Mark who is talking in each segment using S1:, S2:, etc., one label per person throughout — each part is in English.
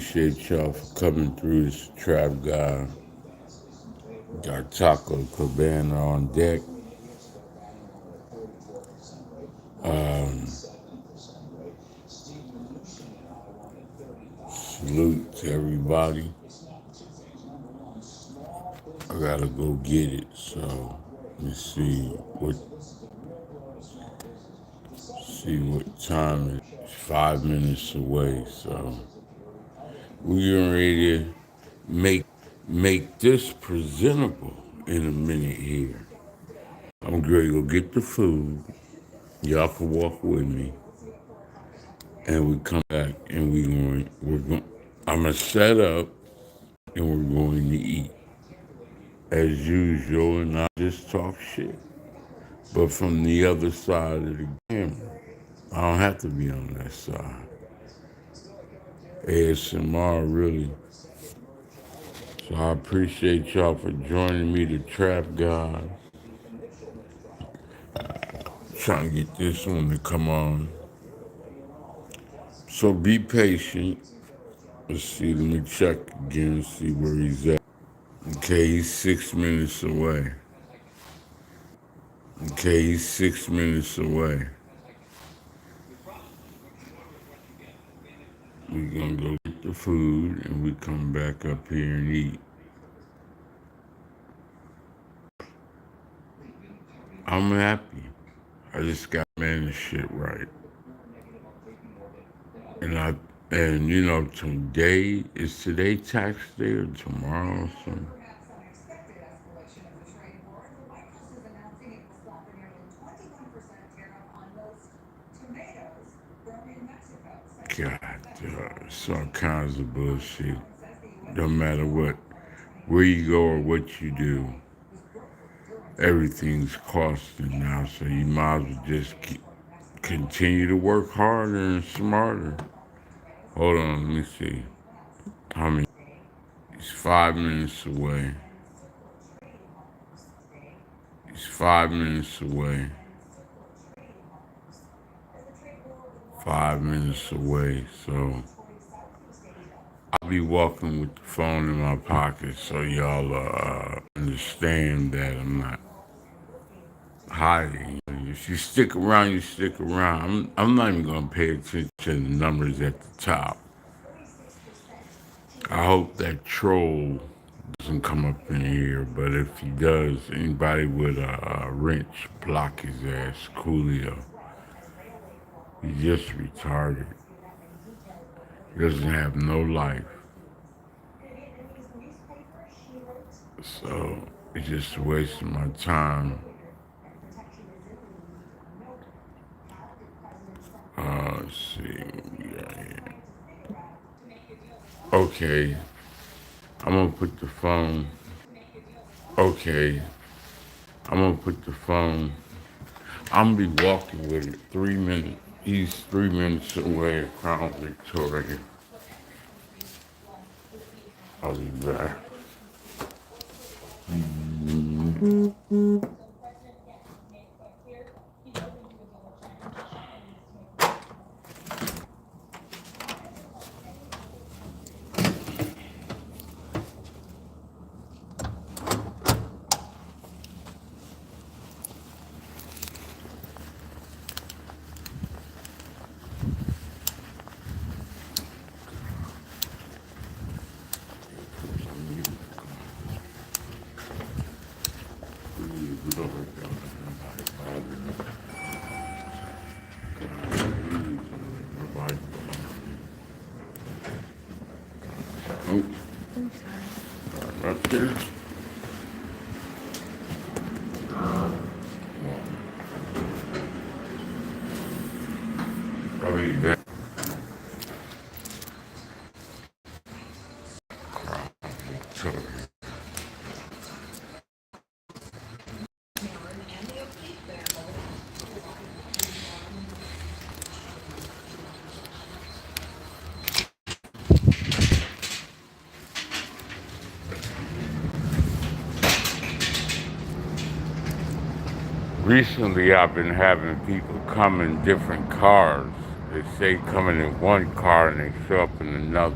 S1: appreciate y'all for coming through. This trap guy. Got Taco Cabana on deck. Salute to everybody. I gotta go get it. So let me see what time it is. It's 5 minutes away. So we're getting ready to make this presentable in a minute here. I'm ready to go get the food. Y'all can walk with me, and we come back, and we're going. I'm gonna set up, and we're going to eat as usual, and I just talk shit, but from the other side of the camera. I don't have to be on that side. ASMR really. So I appreciate y'all for joining me, the Trap God. Trying to get this one to come on. So be patient. Let's see, let me check again, see where he's at. Okay, he's 6 minutes away. Okay, he's 6 minutes away. We're gonna go get the food and we come back up here and eat. I'm happy. I just got managed shit right. And you know, today tax day or tomorrow or something? God, it's all kinds of bullshit. Don't matter where you go or what you do, everything's costing now. So you might as well just continue to work harder and smarter. Hold on, let me see. How many? He's 5 minutes away. He's 5 minutes away. 5 minutes away. So I'll be walking with the phone in my pocket so y'all understand that I'm not hiding. If you stick around, you stick around. I'm not even gonna pay attention to the numbers at the top. I hope that troll doesn't come up in here, but if he does, anybody with a wrench block his ass, Coolio. He's just retarded. He doesn't have no life. So it's just wasting my time. Let's see what we got here. Okay, I'm gonna put the phone. Okay, I'm gonna put the phone. I'm gonna be walking with it 3 minutes. He's 3 minutes away at Crown Victoria. I'll be back. Oh, right there. Probably back. Recently, I've been having people come in different cars. They say coming in one car and they show up in another.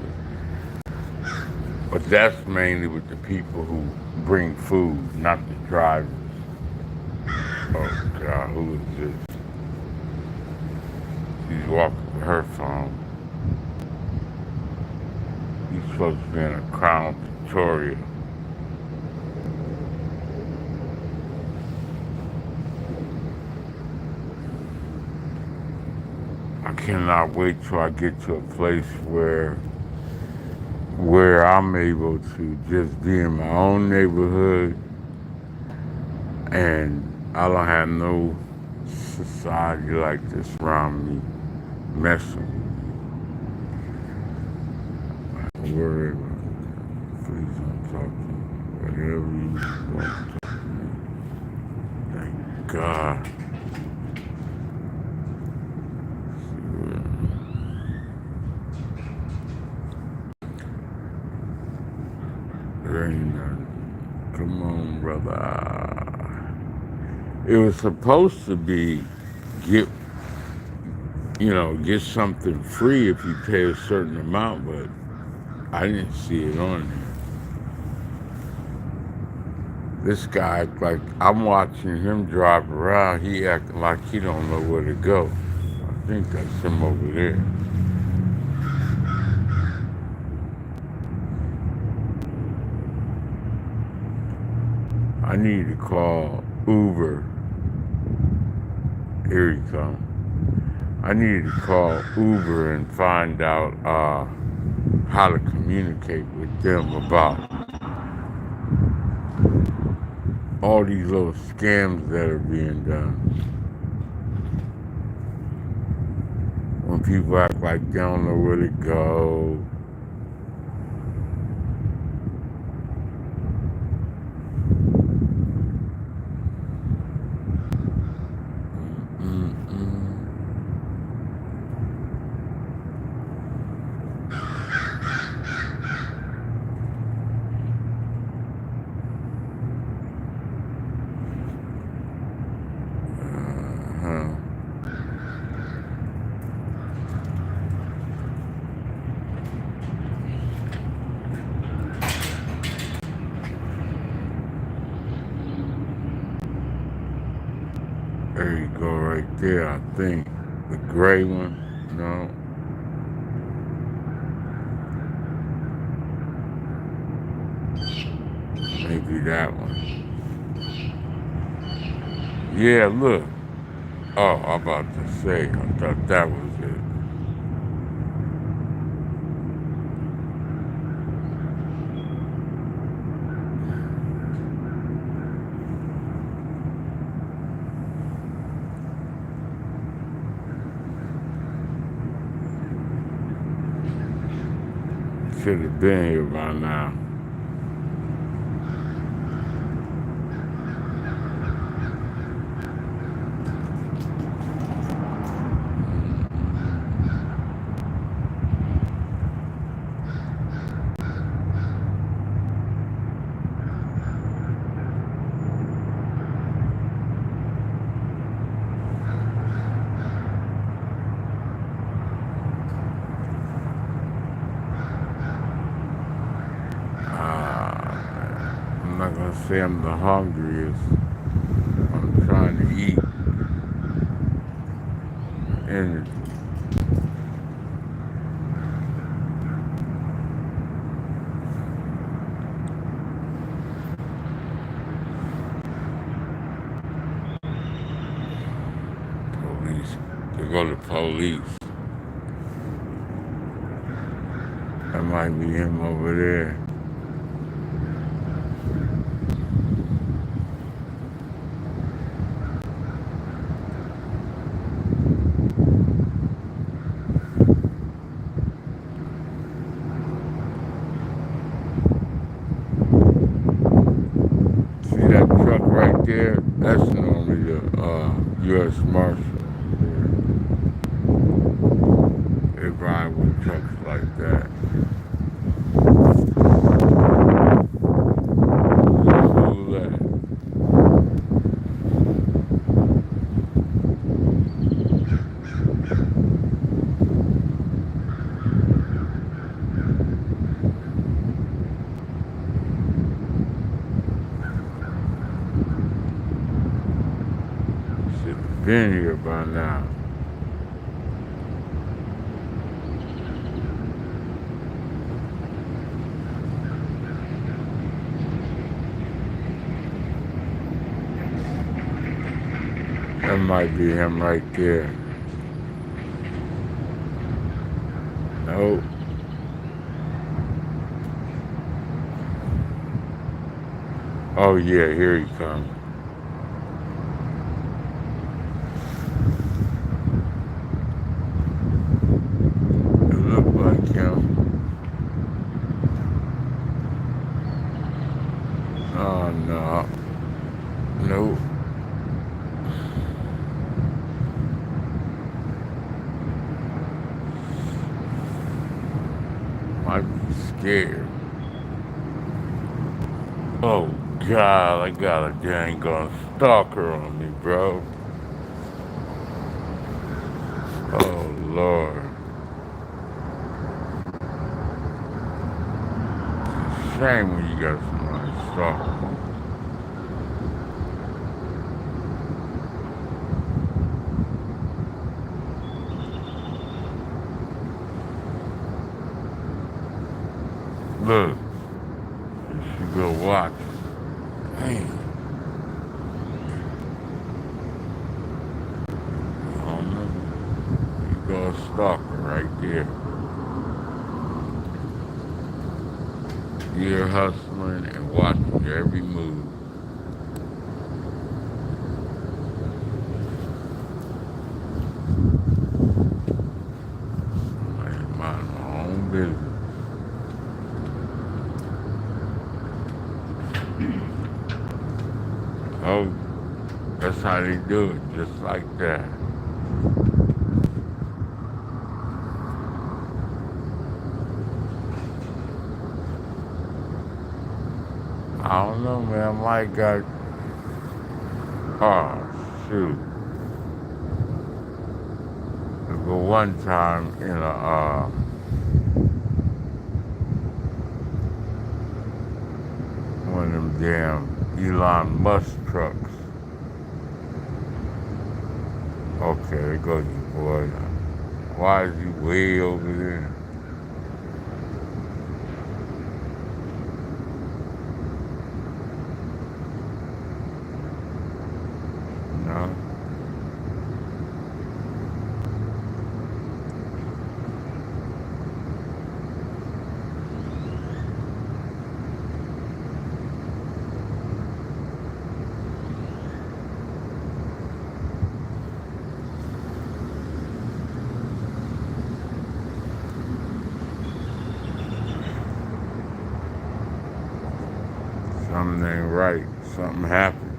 S1: But that's mainly with the people who bring food, not the drivers. Oh God, who is this? She's walking with her phone. He's supposed to be in a Crown Victoria. I cannot wait till I get to a place where I'm able to just be in my own neighborhood and I don't have no society like this around me messing with me. Don't worry about it. Please don't talk to me. Whatever you want to talk to me. Thank God. There ain't nothing. Come on, brother. It was supposed to be get get something free if you pay a certain amount, but I didn't see it on there. This guy, like I'm watching him drive around, he acting like he don't know where to go. I think that's him over there. I need to call Uber. Here he comes. I need to call Uber and find out how to communicate with them about all these little scams that are being done. When people act like they don't know where to go. There you go right there, I think. The gray one, no. Maybe that one. Yeah, look. Oh, I'm about to say, I thought that was it. Should have been here by now. I'm not gonna say I'm the hungriest. I'm trying to eat. And police, they go to police. That might be him over there. See that truck right there? That's normally the U.S. Marshal. They ride with trucks like that. Who's that? been here by now. That might be him right there. Nope. Oh yeah, here he comes. It looked like him. Oh no. Nope. Might be scared. Oh God, I got a dang on stalker on me, bro. Oh Lord. Shame when you got somebody stalking. Look, you should go watch it. Damn. I don't know. You go a stalker right there. You're hustling and watching your every move. I ain't mind my own business. Oh, that's how they do it, just like that. I don't know, man. Mike got, oh, shoot. But one time in one of them damn Elon Musk trucks. Okay, there goes your boy. Why is he way over there? No? Something ain't right. Something happened.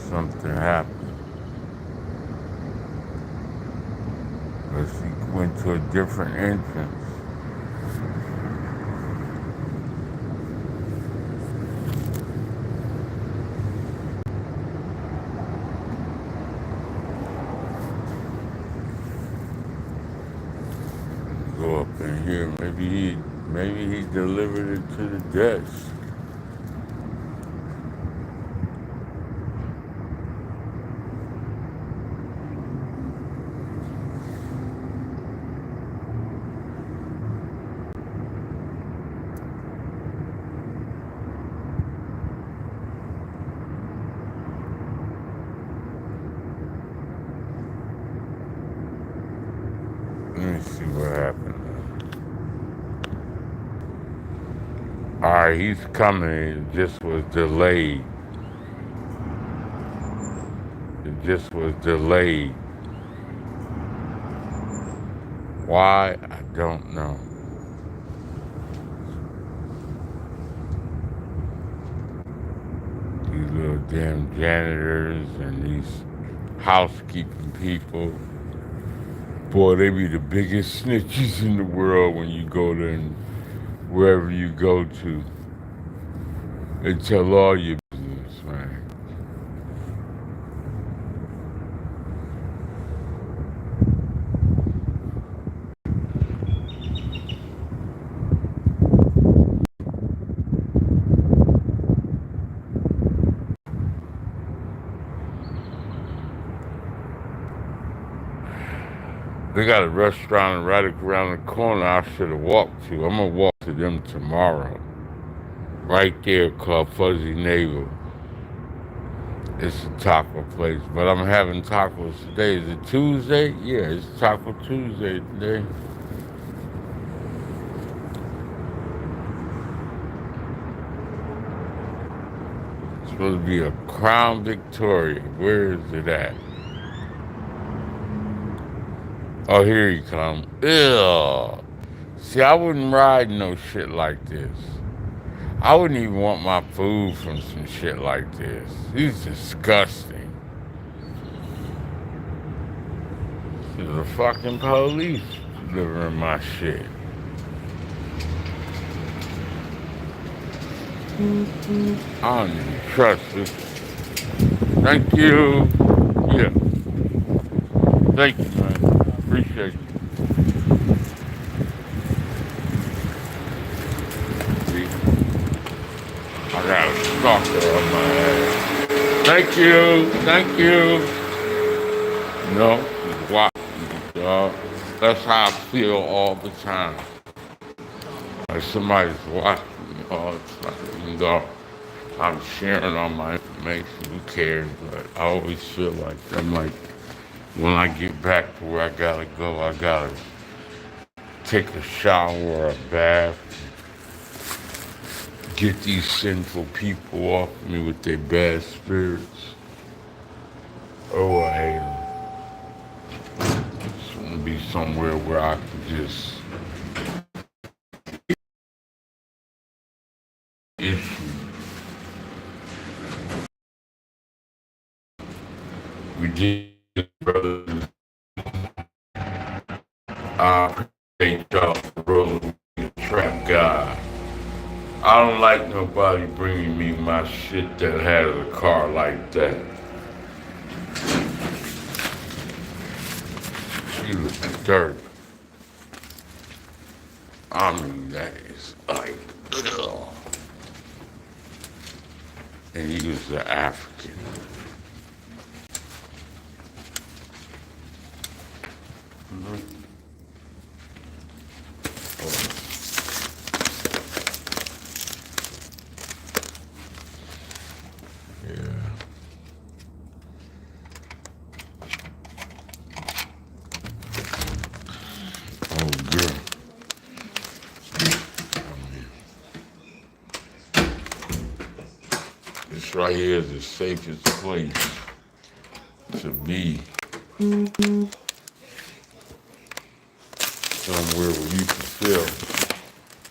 S1: Something happened. But she went to a different entrance. Go up in here. Maybe he delivered it to the desk. Let me see what happened. Alright, he's coming. It just was delayed. It just was delayed. Why? I don't know. These little damn janitors and these housekeeping people. Boy, they be the biggest snitches in the world when you go there and wherever you go to and tell all your business, man. They got a restaurant right around the corner I should have walked to. I'm gonna walk to them tomorrow. Right there called Fuzzy Navel. It's a taco place, but I'm having tacos today. Is it Tuesday? Yeah, it's Taco Tuesday today. It's supposed to be a Crown Victoria. Where is it at? Oh, here you come. Ew. See, I wouldn't ride no shit like this. I wouldn't even want my food from some shit like this. It's disgusting. The fucking police delivering my shit. I don't even trust this. Thank you. Yeah. Thank you, man. Appreciate you. See, I got a stalker on my ass. Thank you. Thank you. No, why? That's how I feel all the time. Like somebody's watching me all the time. Even though I'm sharing all my information, who cares? But I always feel like I'm like, when I get back to where I gotta go, I gotta take a shower or a bath, get these sinful people off me with their bad spirits. Oh, I hate them. Just want to be somewhere where I can just issue. We did, brothers. I appreciate y'all for rolling with the trap guy. I don't like nobody bringing me my shit that has a car like that. She looks dirty. I mean, that is like, ugh. And he was an African. Mm-hmm. Yeah. Oh, girl. This right here is the safest place to be. Somewhere where you can feel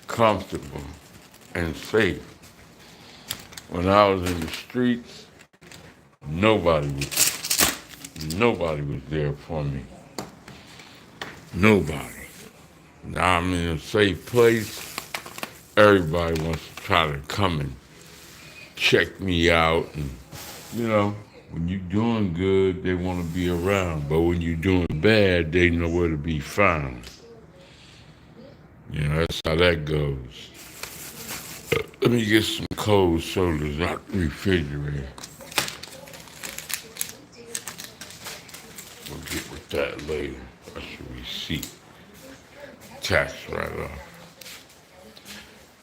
S1: comfortable and safe. When I was in the streets, nobody was there for me. Nobody. Now I'm in a safe place. Everybody wants to try to come and check me out. And, when you're doing good, they want to be around. But when you're doing bad, they know where to be found. That's how that goes. Let me get some cold sodas out the refrigerator. We'll get with that later. That's a receipt. Tax write-off.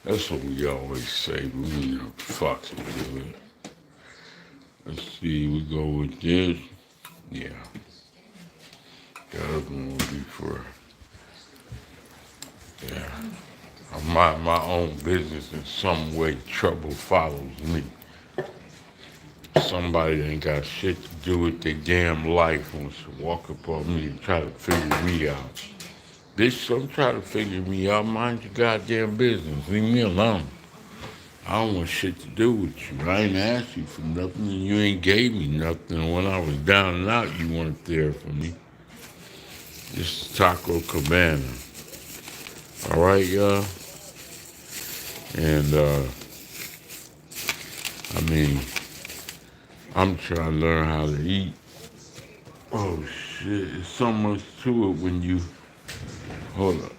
S1: That's what we always say. We need to fucking do it. Let's see, we go with this. Yeah. The other one will be for, yeah. I mind my own business in some way. Trouble follows me. Somebody that ain't got shit to do with their damn life wants to walk up on me and try to figure me out. Bitch, don't try to figure me out. Mind your goddamn business. Leave me alone. I don't want shit to do with you. I ain't asked you for nothing and you ain't gave me nothing. When I was down and out, you weren't there for me. This is Taco Cabana. All right, y'all? And, I mean, I'm trying to learn how to eat. Oh, shit. There's so much to it when you... Hold up.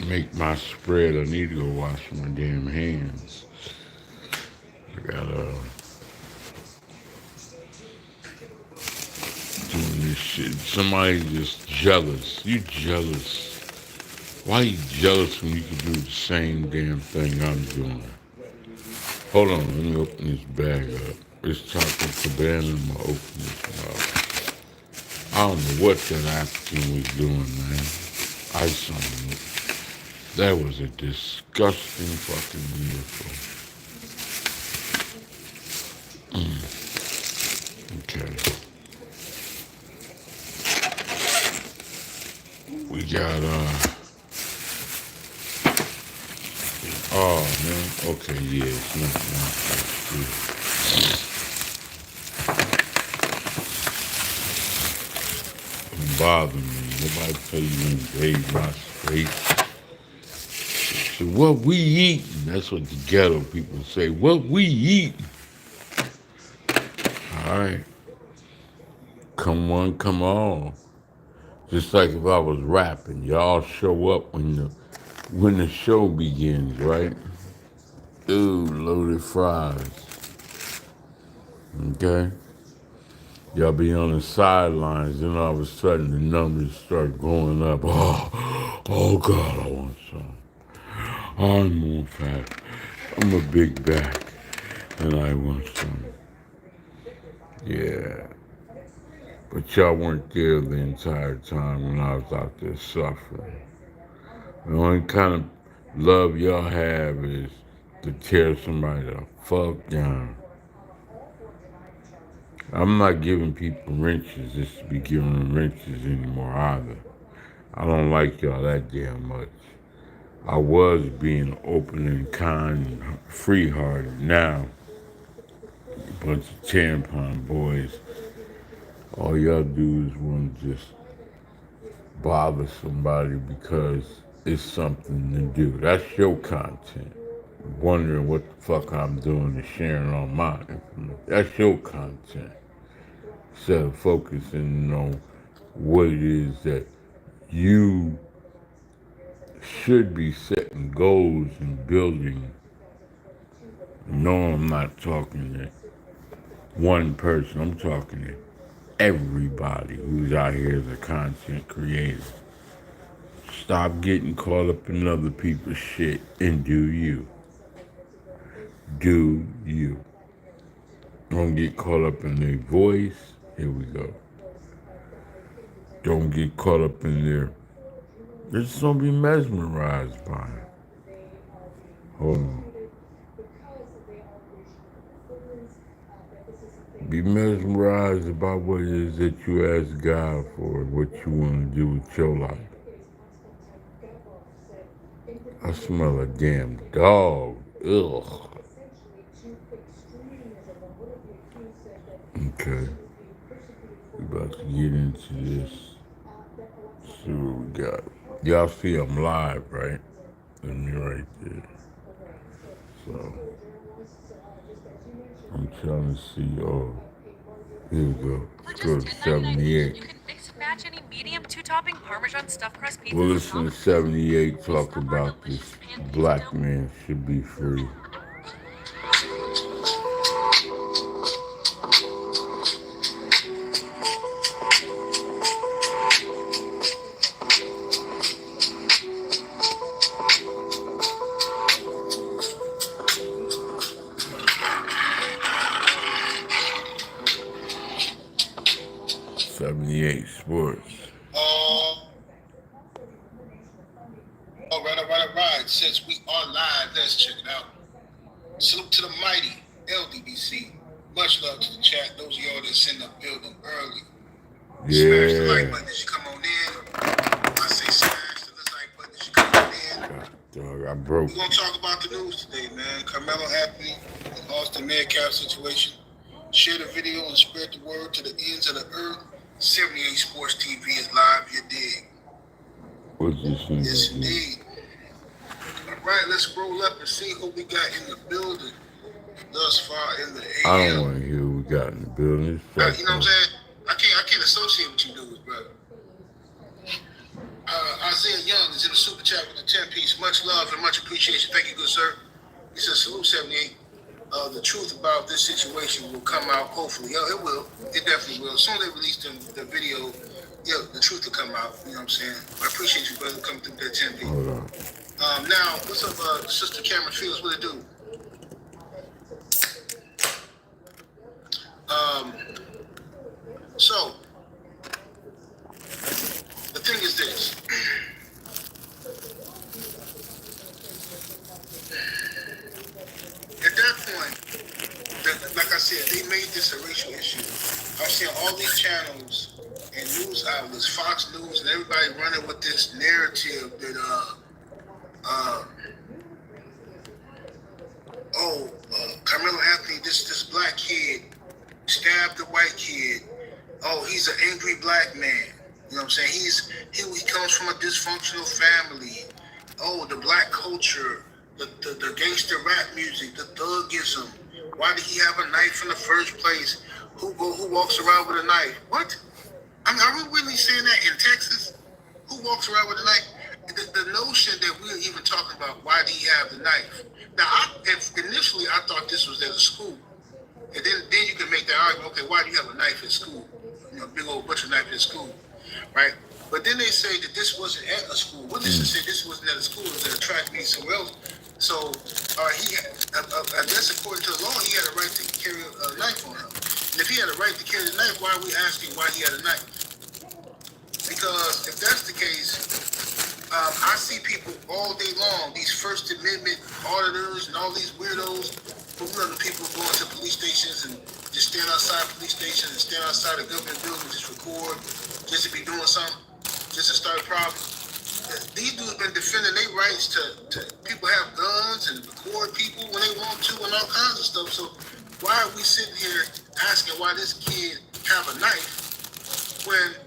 S1: Make my spread. I need to go wash my damn hands. I gotta doing this shit. Somebody just jealous. You jealous. Why you jealous when you can do the same damn thing I'm doing? Hold on, let me open this bag up. It's chocolate Cabana. I'm gonna open this up. I don't know what that African was doing, man. Ice on it. That was a disgusting fucking beautiful. Okay. We got oh man, okay, yeah, it's not don't bother me. Nobody tell you to invade my space. So what we eating? That's what the ghetto people say. What we eating? All right, come on, come on. Just like if I was rapping, y'all show up when the show begins, right? Ooh, loaded fries. Okay? Y'all be on the sidelines, then all of a sudden the numbers start going up. Oh God, I want some. I'm more fat. I'm a big back, and I want some. Yeah. But y'all weren't there the entire time when I was out there suffering. The only kind of love y'all have is to tear somebody the fuck down. I'm not giving people wrenches just to be giving them wrenches anymore either. I don't like y'all that damn much. I was being open and kind and free-hearted. Now, a bunch of tampon boys, all y'all do is want to just bother somebody because it's something to do. That's your content. Wondering what the fuck I'm doing and sharing on my information. That's your content. Instead of focusing on what it is that you should be setting goals and building. No, I'm not talking to one person. I'm talking to everybody who's out here as a content creator. Stop getting caught up in other people's shit and do you. Do you. Don't get caught up in their voice. Here we go. Don't get caught up in their... They're just gonna be mesmerized by it. Hold on. Be mesmerized about what it is that you ask God for, what you want to do with your life. I smell a damn dog. Ugh. Okay. We about to get into this. See what we got. Y'all see I'm live, right? Let me right there. So, I'm trying to see, oh, here we go. Let's go to 78. You can mix and match any medium two-topping Parmesan stuffed crust pizza. We'll listen to 78 talk about this black man should be free. Sports.
S2: Right. Since we are live, let's check it out. Salute to the mighty LDBC. Much love to the chat. Those of y'all that's in the building early. Smash the like button as you come on in. I say smash the like button as you come on in.
S1: Dog, I broke.
S2: We're going to talk about the news today, man. Carmelo Anthony lost the Metcalf situation. Share the video and spread the word to the ends of the earth. 78 Sports TV is live, you dig.
S1: What's this thing?
S2: Yes, indeed. All right, let's roll up and see who we got in the building thus far in the AM.
S1: I don't want to hear who we got in the building.
S2: You know what I'm saying? I can't associate with you dudes, brother. Isaiah Young is in the super chat with a 10-piece. Much love and much appreciation. Thank you, good sir. He says, salute 78. The truth about this situation will come out, hopefully. Yeah, it will. It definitely will. As soon as they release the video, yeah, the truth will come out. You know what I'm saying? I appreciate you, brother, coming through that 10-piece.
S1: Hold on.
S2: Now, what's up, Sister Cameron Fields? What it do? So, the thing is this. At that point, like I said, they made this a racial issue. I'm seeing all these channels and news outlets, Fox News, and everybody running with this narrative that, Carmelo Anthony, this black kid stabbed a white kid. Oh, he's an angry black man. You know what I'm saying? He comes from a dysfunctional family. Oh, the black culture, the gangster rap music, the thuggism. Why did he have a knife in the first place? Who walks around with a knife? What? I mean, are we really saying that in Texas? Who walks around with a knife? The notion that we're even talking about, why did he have the knife? Now, initially I thought this was at a school. And then you can make that argument, okay, why do you have a knife at school? You know, big old butcher knife at school, right? But then they say that this wasn't at a school. What does it say this wasn't at a school? It was at a track meet somewhere else. So he had, I guess according to the law, he had a right to carry a knife on him. And if he had a right to carry the knife, why are we asking why he had a knife? Because if that's the case, I see people all day long, these First Amendment auditors and all these weirdos, but we know the people going to police stations and just stand outside police stations and stand outside a government building and just record, just to be doing something, just to start a problem. These dudes been defending their rights to people have guns and record people when they want to and all kinds of stuff. So why are we sitting here asking why this kid have a knife when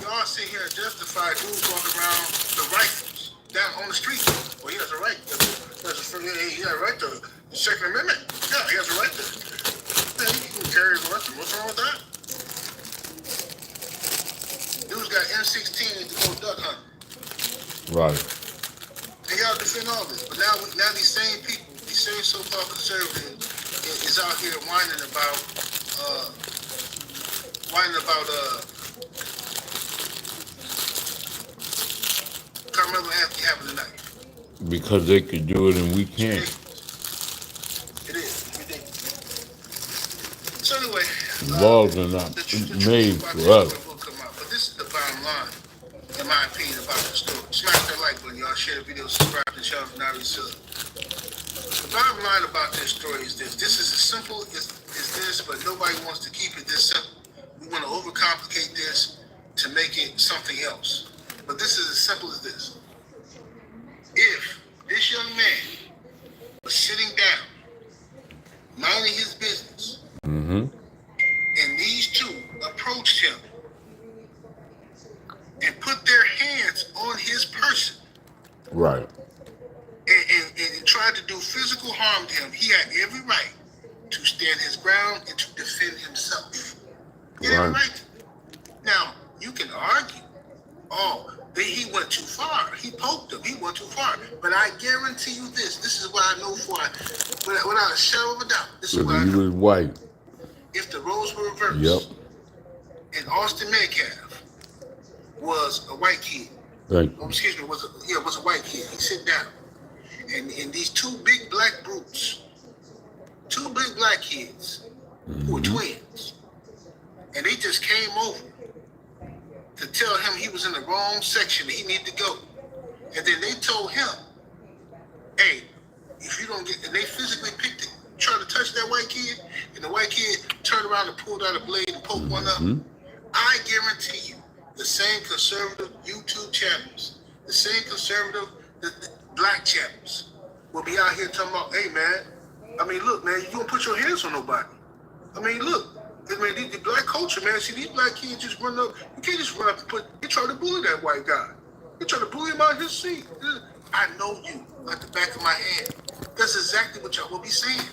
S2: y'all sit here and justify dudes walking around the rifles down on the street? Well, he has a right. He has a right to the Second Amendment. Yeah, he has a right to. Man, he can carry his weapon. What's wrong with that? Dude's got M16 to go duck hunting. Right. And y'all defend all this, but now these same people, these same so-called conservatives, is out here whining about Carmelo Anthony having a knife.
S1: Because they could do it and we can't.
S2: It is ridiculous. So anyway,
S1: laws are not made for us.
S2: But this is the bottom line, in my opinion, about the story. Smash that like button, y'all. Share the video, subscribe to the channel if not already sub. The bottom line about this story is this. This is as simple as this, but nobody wants to keep it this simple. We want to overcomplicate this to make it something else. But this is as simple as this. If this young man was sitting down, minding his business, and these two approached him and put their hands on his person,
S1: right,
S2: and tried to do physical harm to him, he had every right to stand his ground and to defend himself. He had every right. Now, you can argue, he went too far. He poked him. He went too far. But I guarantee you this. This is what I know without a shadow of a doubt. This is what I know.
S1: He was white.
S2: If the roles were reversed, and Austin Metcalf was a white kid, was a white kid. He sit down, and these two big black brutes, two big black kids who were twins, and they just came over to tell him he was in the wrong section, he needed to go. And then they told him, hey, if you don't get, and they physically picked it, tried to touch that white kid, and the white kid turned around and pulled out a blade and poked one up. I guarantee you, the same conservative YouTube channels, the same conservative the black channels will be out here talking about, hey man, I mean, look, man, you don't put your hands on nobody. I mean, look. I mean, the black culture, man. See, these black kids just run up. You can't just run up and they try to bully that white guy. You trying to bully him out of his seat. I know you like the back of my hand. That's exactly what y'all will be saying.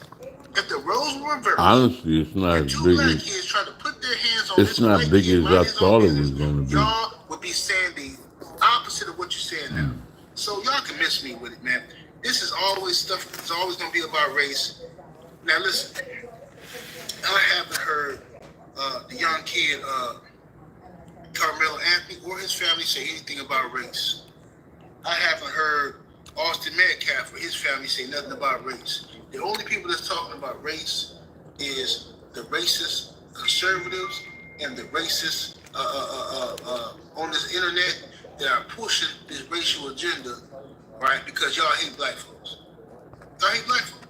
S2: If the roles were reversed,
S1: honestly, it's not
S2: and
S1: as
S2: two
S1: big
S2: black
S1: as
S2: kids trying to put their hands on
S1: it's
S2: this
S1: not
S2: white
S1: big
S2: kid,
S1: as
S2: mind
S1: I
S2: his own
S1: thought it was
S2: business,
S1: going to be.
S2: y'all would be saying the opposite of what you're saying now. So y'all can miss me with it, man. This is always stuff. It's always going to be about race. Now listen, I haven't heard the young kid, Carmelo Anthony, or his family say anything about race. I haven't heard Austin Metcalf or his family say nothing about race. The only people that's talking about race is the racist conservatives and the racist on this internet that are pushing this racial agenda, right? Because y'all hate black folks. Y'all hate black folks.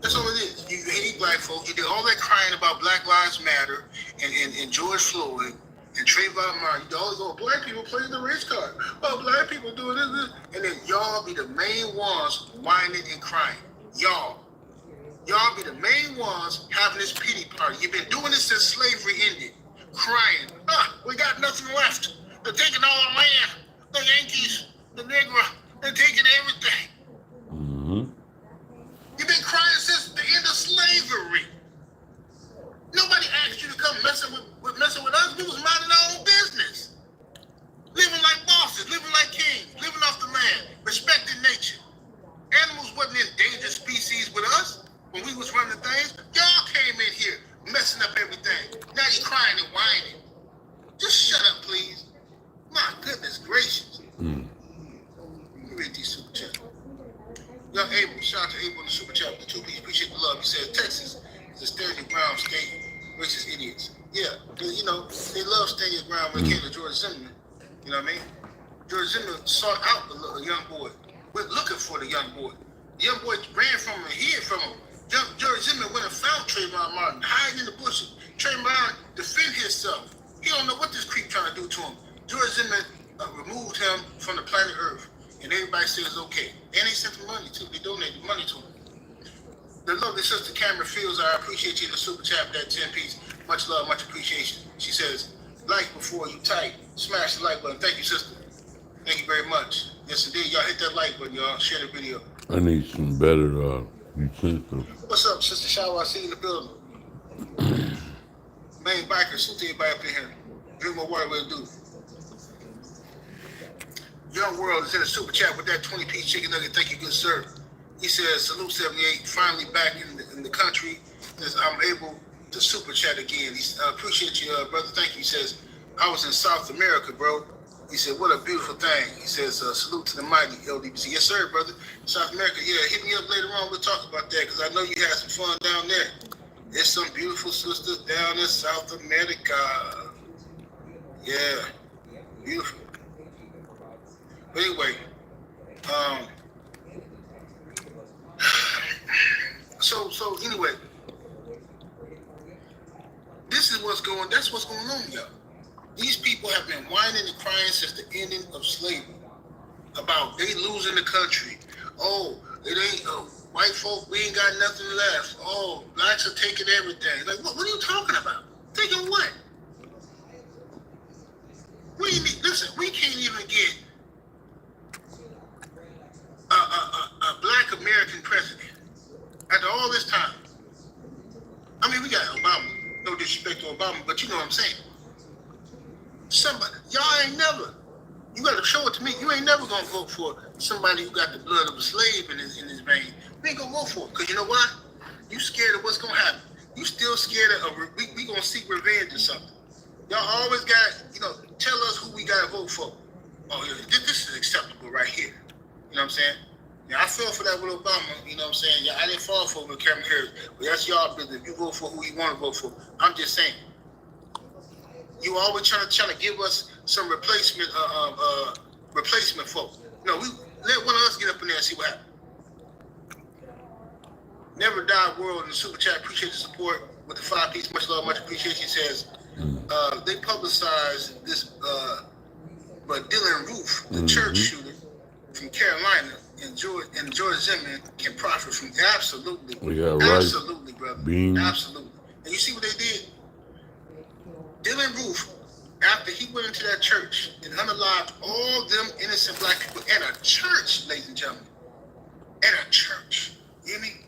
S2: That's all it is. You hate black folks. You did all that crying about Black Lives Matter and George Floyd and Trayvon Martin. You always go, black people playing the race card. Oh, black people doing this. And then y'all be the main ones whining and crying. Y'all be the main ones having this pity party. You've been doing this since slavery ended. Crying. We got nothing left. They're taking all our land. The Yankees, the Negro, they're taking everything. You've been crying since the end of slavery. Nobody asked you to come messing with us. We was minding our own business. Living like bosses, living like kings, living off the land, respecting nature. Animals wasn't endangered species with us when we was running things. Y'all came in here messing up everything. Now you're crying and whining. Just shut up, please. My goodness gracious. Let me read these super chats. Young Abel, shout out to Abel in the super chat with the 2 piece. Appreciate the love. He says Texas is a stand your ground state, racist idiots. Yeah, you know, they love staying your ground when it came to George Zimmerman. You know what I mean? George Zimmerman sought out a young boy. Went looking for the young boy. The young boy ran from him and hid from him. George Zimmerman went and found Trayvon Martin, hiding in the bushes. Trayvon defend himself. He don't know what this creep trying to do to him. George Zimmerman removed him from the planet Earth. And everybody says okay. And they sent the money too. They donated money to him. The lovely sister Cameron Fields, I appreciate you in the super chat for that 10 piece. Much love, much appreciation. She says, like before you type, smash the like button. Thank you, sister. Thank you very much. Yes, indeed. Y'all hit that like button, y'all. Share the video.
S1: I need some better utensils.
S2: What's up, Sister Shower? I see you in the building. Main biker, salute to everybody up in here. Drink more water, what it do. Young World is in the super chat with that 20 piece chicken nugget. Thank you, good sir. He says, salute 78, finally back in the country. Says, I'm able to super chat again. He appreciate you, brother. Thank you. He says, I was in South America, bro. He said, what a beautiful thing. He says, salute to the mighty LDBC. Yes, sir, brother. South America, yeah, hit me up later on. We'll talk about that because I know you had some fun down there. There's some beautiful sisters down in South America. Yeah, beautiful. But anyway, so anyway, this is that's what's going on, y'all. These people have been whining and crying since the ending of slavery about they losing the country. Oh, it ain't white folk, we ain't got nothing left. Oh, blacks are taking everything. Like, what are you talking about? Taking what? Listen, we can't even get a black American president after all this time. I mean, we got Obama. No disrespect to Obama, but you know what I'm saying. Somebody, y'all ain't never. You got to show it to me. You ain't never gonna vote for somebody who got the blood of a slave in his vein. We ain't gonna vote for it because you know why? You scared of what's gonna happen. You still scared of we gonna seek revenge or something. Y'all always got, tell us who we gotta vote for. Oh, yeah, this is acceptable right here. You know what I'm saying? Yeah, I fell for that with Obama. You know what I'm saying? Yeah, I didn't fall for it with Cameron Harris, but that's y'all business. You vote for who you want to vote for. I'm just saying. You always trying to give us some replacement folk. No, we let one of us get up in there and see what happens. Never Die World in the super chat. Appreciate the support with the 5 piece. Much love, much appreciation. Says they publicized this, but Dylan Roof, the church shooter from Carolina, and George Zimmerman can profit from absolutely, absolutely, brother, absolutely. And you see what they did? Dylan Roof after he went into that church and unalived all them innocent black people at a church, ladies and gentlemen, at a church, you mean?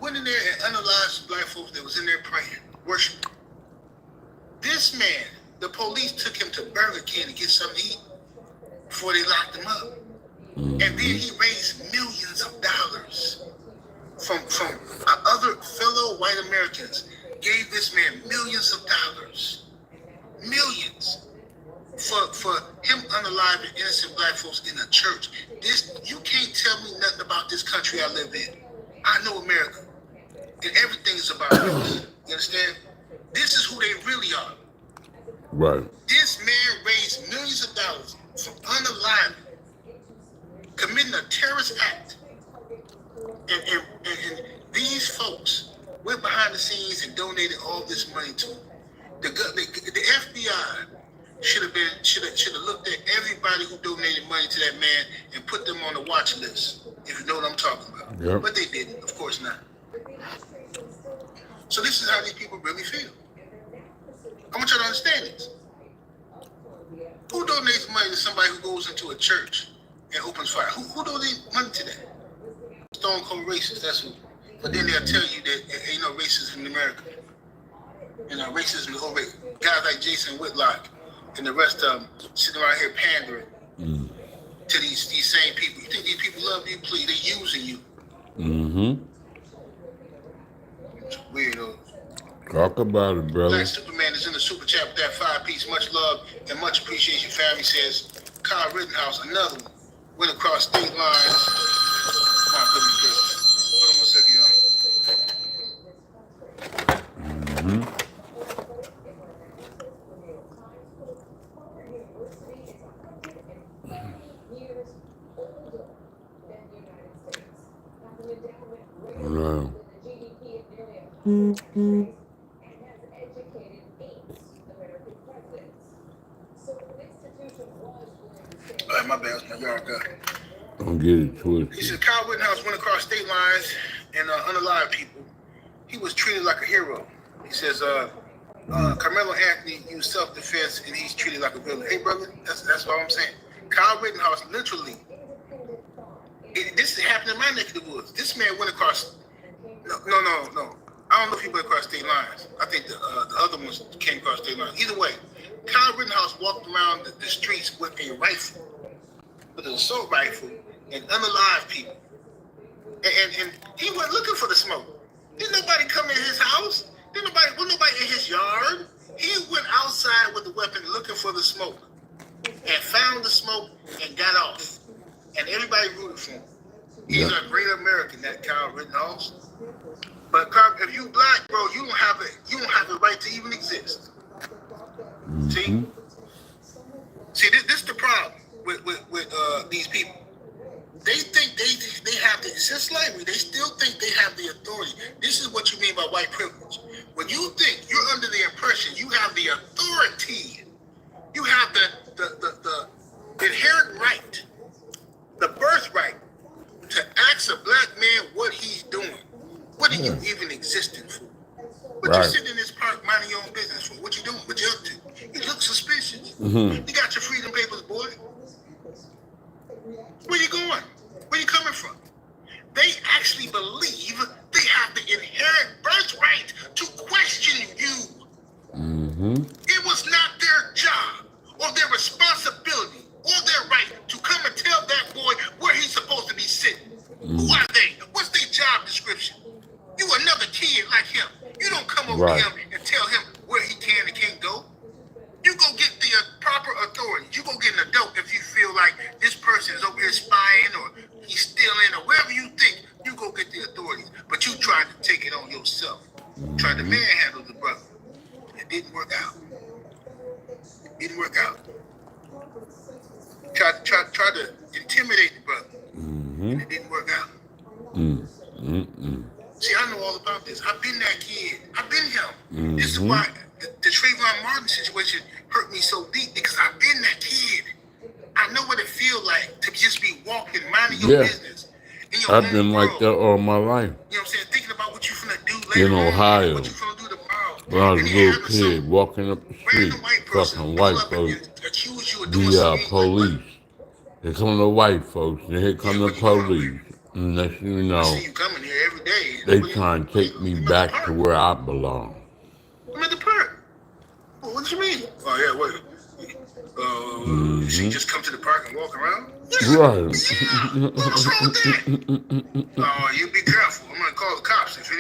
S2: Went in there and unalived some black folks that was in there praying, worshiping. This man, the police took him to Burger King to get something to eat before they locked him up. And then he raised millions of dollars from other fellow white Americans. Gave this man millions of dollars. Millions. For him unaliving innocent black folks in a church. You can't tell me nothing about this country I live in. I know America. And everything is about us. You understand? This is who they really are.
S1: Right.
S2: This man raised millions of dollars from unaliving, committing a terrorist act. And these folks went behind the scenes and donated all this money to him. The FBI should have looked at everybody who donated money to that man and put them on the watch list, if you know what I'm talking about.
S1: Yep.
S2: But they didn't, of course not. So this is how these people really feel. I want you to understand this. Who donates money to somebody who goes into a church and opens fire? Who donates money to that? Stone cold racist, that's who. But then they'll tell you that there ain't no racism in America. You know, racism is over. Guys like Jason Whitlock and the rest of them sitting around here pandering to these same people. You think these people love you? Please, they're using you.
S1: Mm-hmm.
S2: Weirdos.
S1: Talk about it, brother.
S2: Black Superman is in the super chat with that 5-piece. Much love and much appreciation. Family says Kyle Rittenhouse, another one, went across state lines. My goodness gracious. Hold on 1 second, y'all.
S1: Wow.
S2: All right, my bad. My yard guy.
S1: Don't get it twisted.
S2: He said Kyle Rittenhouse went across state lines and unalived people. He was treated like a hero. He says Carmelo Anthony used self-defense and he's treated like a villain. Hey, brother, that's what I'm saying. Kyle Rittenhouse literally, this happened in my neck of the woods. This man went across, no. I don't know if he went across state lines. I think the other ones came across state lines. Either way, Kyle Rittenhouse walked around the streets with a rifle, with an assault rifle, and unalived people. And he went looking for the smoke. Didn't nobody come in his house? Wasn't nobody in his yard? He went outside with the weapon looking for the smoke and found the smoke and got off. And everybody rooted for him. He's a great American, that Kyle Rittenhouse. But if you black, bro, you don't have the right to even exist. See, this is the problem with these people. They think they have the, since slavery, they still think they have the authority. This is what you mean by white privilege. When you think you're under the impression you have the authority, you have the inherent right, the birthright to ask a black man what he's doing. What are you even existing for? What you sitting in this park minding your own business for? What you doing? What you up to? You look suspicious. You got your freedom papers, boy. Where you going? Where you coming from? They actually believe they have the inherent birthright to question you. It was not their job or their responsibility or their right to come and tell that boy where he's supposed to be sitting. Who are they? What's their job description? You another kid like him. You don't come over to him and tell him where he can and can't go. You go get the proper authority. You go get an adult if you feel like this person is over here spying or he's stealing or wherever you think, you go get the authorities. But you tried to take it on yourself. Tried to manhandle the brother. It didn't work out. It didn't work out. Tried to intimidate the brother. And it didn't work out. See, I know all about this. I've been that kid. I've been him. This is why the Trayvon Martin situation hurt me so deep, because I've been that kid. I know what it feels like to just be walking, minding your business.
S1: I've been like that all my life.
S2: You know what I'm saying? Thinking about what you're finna do later
S1: in Ohio.
S2: what you're finna do tomorrow.
S1: When I was
S2: And
S1: a
S2: then
S1: little
S2: having some
S1: kid walking up the street,
S2: random white person
S1: fucking
S2: pull
S1: white
S2: up
S1: folks,
S2: and accuse you of doing
S1: the
S2: something. Like, what?
S1: police. Here come the white folks, and here come
S2: Yeah,
S1: the
S2: what you doing over here?
S1: police. And next thing you
S2: I see
S1: know,
S2: you coming here every day.
S1: they try and take me
S2: I'm at the
S1: back to
S2: park.
S1: where I belong.
S2: I'm at the park. Well, what do you mean? Oh, yeah, wait. So you just come to the park and walk around? Yeah.
S1: Right.
S2: Yeah. What's wrong with that? Oh, you be careful. I'm going to call the cops. If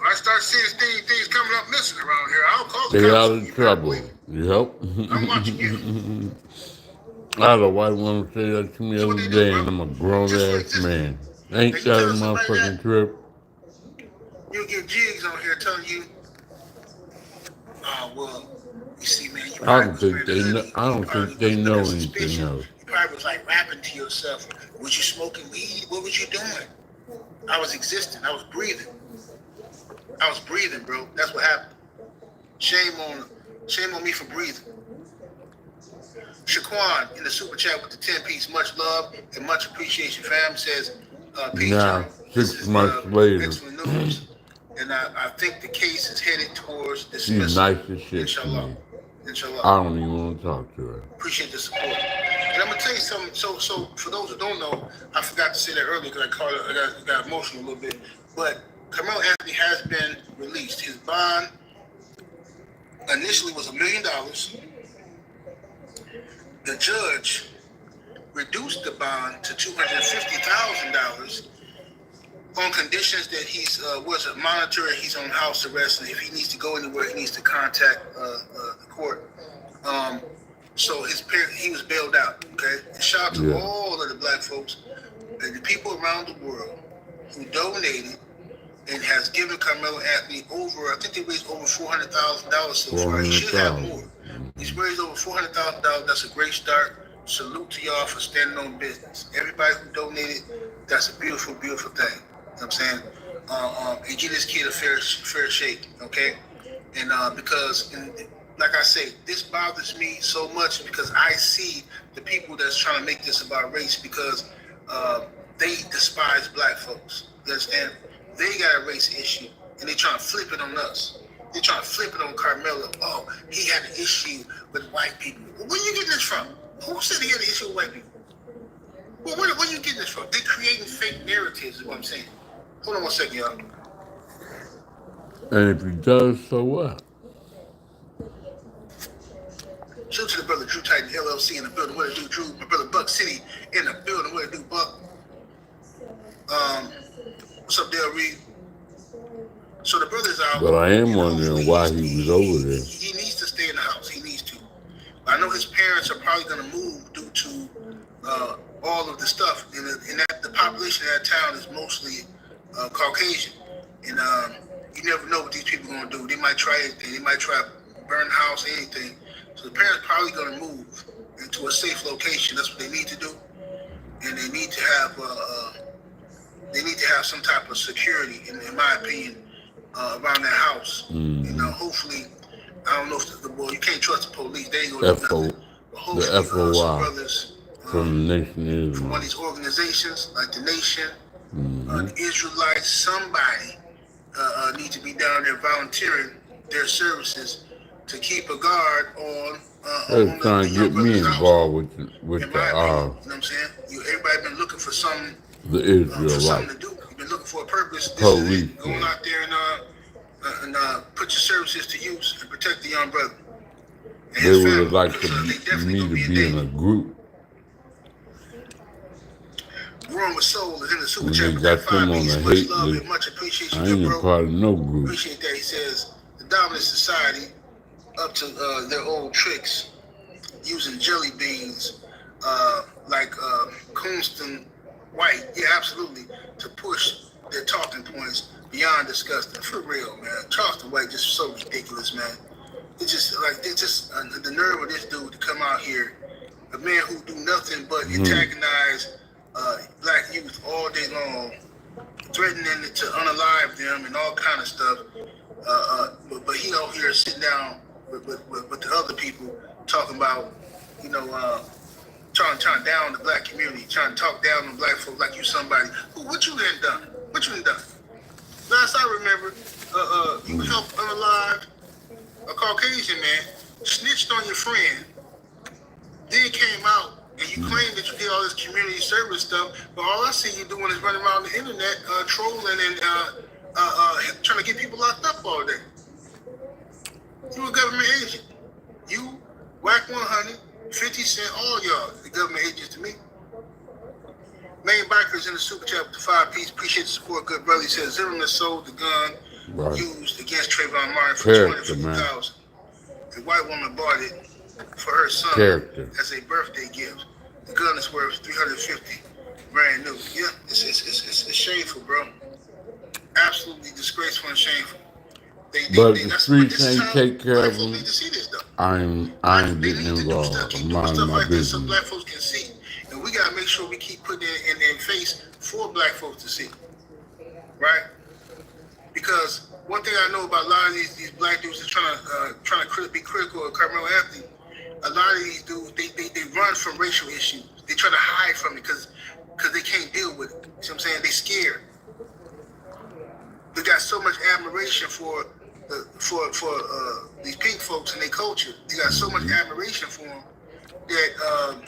S2: I start seeing things coming up missing around here, I'll call the
S1: Stay
S2: cops
S1: out
S2: on
S1: of
S2: you.
S1: trouble. Yep.
S2: I'm watching you.
S1: I had a white woman say that to me the
S2: That's what
S1: other
S2: they do,
S1: day,
S2: bro.
S1: and I'm a grown
S2: Just for
S1: ass
S2: existing.
S1: man. Ain't
S2: And you
S1: that a
S2: tell somebody
S1: motherfucking
S2: that,
S1: trip?
S2: you'll get jigs on here telling you, oh, well, you see, man, you
S1: I
S2: probably
S1: don't
S2: was
S1: think
S2: wearing a
S1: they know.
S2: hoodie.
S1: I
S2: You
S1: don't
S2: probably
S1: think they
S2: was
S1: know
S2: looking
S1: anything
S2: suspicious.
S1: else.
S2: You probably was like rapping to yourself. Was you smoking weed? What was you doing? I was existing. I was breathing. I was breathing, bro. That's what happened. Shame on me for breathing. Shaquan in the super chat with the 10-piece. Much love and much appreciation. Fam says, peace,
S1: Now,
S2: General. This
S1: 6
S2: is
S1: months later,
S2: excellent news. And I think the case is headed towards
S1: she's
S2: dismissal.
S1: nice as shit to
S2: Inshallah.
S1: me.
S2: Inshallah.
S1: I don't even want to talk to her.
S2: Appreciate the support. And I'm gonna tell you something. So for those who don't know, I forgot to say that earlier because I got emotional a little bit. But Carmelo Anthony has been released. His bond initially was $1 million. The judge reduced the bond to $250,000 on conditions that he's wasn't monitored. He's on house arrest, and if he needs to go anywhere, he needs to contact the court. So he was bailed out. Okay, and shout out to all of the black folks and the people around the world who donated and has given Carmelo Anthony over. I think they raised over $400,000 so far. He should have more. He's raised over $400,000. That's a great start. Salute to y'all for standing on business. Everybody who donated, that's a beautiful, beautiful thing. You know what I'm saying? And give this kid a fair shake, okay? And because, like I say, this bothers me so much because I see the people that's trying to make this about race because they despise black folks. You understand? They got a race issue, and they trying to flip it on us. They trying to flip it on Carmelo. Oh, he had an issue with white people. Well, where you getting this from? Who said he had an issue with white people? Well, where you getting this from? They're creating fake narratives is what I'm saying. Hold on one second, y'all.
S1: And if he does, so what?
S2: Shout to the brother Drew Titan LLC in the building. What it do, Drew? My brother Buck City in the building. What it do, Buck? What's up, Dale Reed? So the brother's out.
S1: But I am wondering why he was over there.
S2: He needs to stay in the house. He needs to. I know his parents are probably going to move due to all of the stuff. And that the population of that town is mostly Caucasian. And you never know what these people are going to do. They might try anything. They might try to burn the house, anything. So the parents probably going to move into a safe location. That's what they need to do. And they need to have some type of security, in my opinion, around that house. You know, hopefully, I don't know if you can't trust the police. They ain't gonna do nothing. But hopefully, some brothers
S1: from the Nation
S2: from one of these organizations like the Nation, the Israelites, somebody need to be down there volunteering their services to keep a guard on.
S1: They're trying to get me involved with the
S2: you know what I'm saying? Everybody been looking for something.
S1: The Israelites.
S2: Something to do. You've been looking for a purpose. This is it. Going out there and put your services to use and protect the young brother.
S1: They would have liked me to be in a group.
S2: Growing with Soul is in the super
S1: When
S2: chat.
S1: they got them on the hate list,
S2: much appreciation,
S1: I ain't a part of no group.
S2: Appreciate that. He says the dominant society up to their old tricks, using jelly beans like Coonston White, yeah, absolutely, to push their talking points beyond disgusting. For real, man. Charleston White just so ridiculous, man. It's just like the nerve of this dude to come out here, a man who do nothing but antagonize black youth all day long, threatening to unalive them and all kind of stuff. But he out here sitting down with the other people talking about, trying to down the black community, trying to talk down on black folks like you somebody. What you done? What you done? Last I remember, you helped unalive a Caucasian man, snitched on your friend, then came out and you claim that you did all this community service stuff, but all I see you doing is running around the internet trolling and trying to get people locked up all day. You a government agent. You, Whack 100, 50 Cent, all y'all, the government agents to me. Main Bikers in the super chat with the 5-piece. Appreciate the support, good brother. He says Zimmerman sold the gun used against Trayvon Martin for $250,000. The white woman bought it for her son as a birthday gift. The gun is worth $350, brand new. Yeah, it's shameful, bro. Absolutely disgraceful and shameful.
S1: But the streets ain't take care of them. I ain't getting involved. I'm minding my business.
S2: So black folks can see. And we got to make sure we keep putting it in their face for black folks to see. Right? Because one thing I know about a lot of these black dudes that trying to be critical of Carmelo Anthony, a lot of these dudes, they run from racial issues. They try to hide from it because they can't deal with it. You know what I'm saying? They scared. They got so much admiration for these pink folks and their culture. They got so much admiration for them that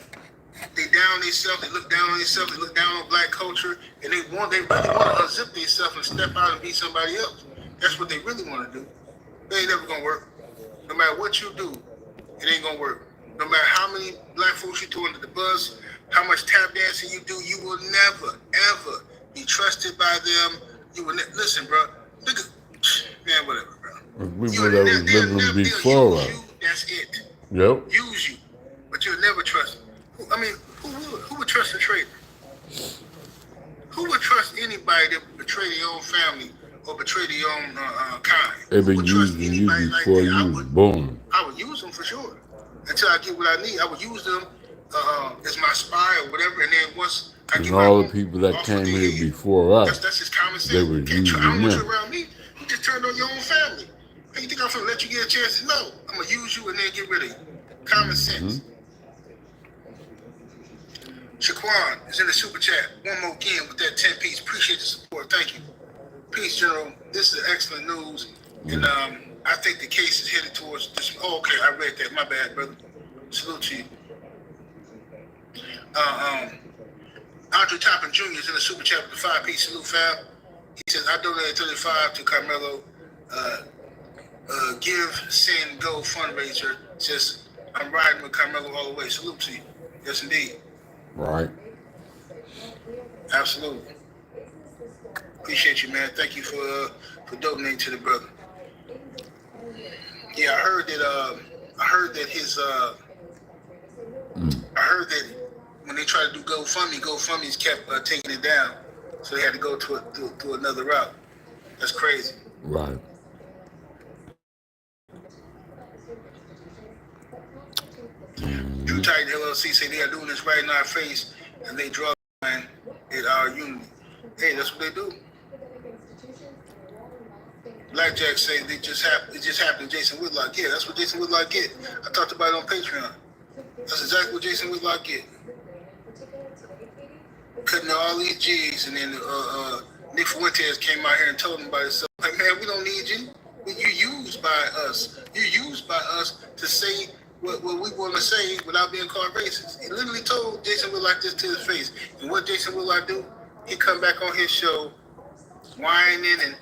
S2: they down themselves, they look down on themselves, they look down on black culture, and they really want to unzip themselves and step out and be somebody else. That's what they really want to do. They ain't never gonna work. No matter what you do, it ain't gonna work. No matter how many black folks you throw under the bus, how much tap dancing you do, you will never, ever be trusted by them. You will listen, bro. Look at, man, whatever, bro.
S1: People that was living before us.
S2: That's it.
S1: Yep.
S2: Use you, but you'll never trust them. Who would trust a traitor? Who would trust anybody that would betray their own family or betray their own kind?
S1: They've been using you before you boom.
S2: I would use them for sure. Until I get what I need, I would use them as my spy or whatever. And then once I get
S1: all the people that came here before us,
S2: that's just common sense.
S1: They were using
S2: I don't want
S1: them.
S2: you around me. You just turned on your own family. Hey, you think I'm gonna let you get a chance? No, I'm gonna use you and then get rid of you. Common sense. Shaquan is in the super chat. One more again with that 10-piece. Appreciate the support. Thank you. Peace, General. This is excellent news. And I think the case is headed towards this. Oh, okay. I read that. My bad, brother. Salute to you. Andre Toppin Jr. is in the super chat with the 5-piece. Salute, fam. He says, I donated 35 to Carmelo. Give, Send, Go fundraiser. Says, I'm riding with Carmelo all the way. Salute to you. Yes, indeed.
S1: Right.
S2: Absolutely. Appreciate you, man. Thank you for donating to the brother. Yeah, I heard that when they tried to do GoFundMe's kept taking it down, so they had to go to another route. That's crazy.
S1: Right.
S2: Drew Titan LLC say they are doing this right in our face, and they draw the line at our unity. Hey, that's what they do. Blackjack say it just happened to Jason Whitlock. Yeah, that's what Jason Whitlock get. I talked about it on Patreon. That's exactly what Jason Whitlock get. Cutting all these G's, and then Nick Fuentes came out here and told him about himself. Like, man, we don't need you. You're used by us. You're used by us to say what we want to say without being called racist. He literally told Jason Whitlock this to his face. And what Jason Whitlock do? He come back on his show, whining and,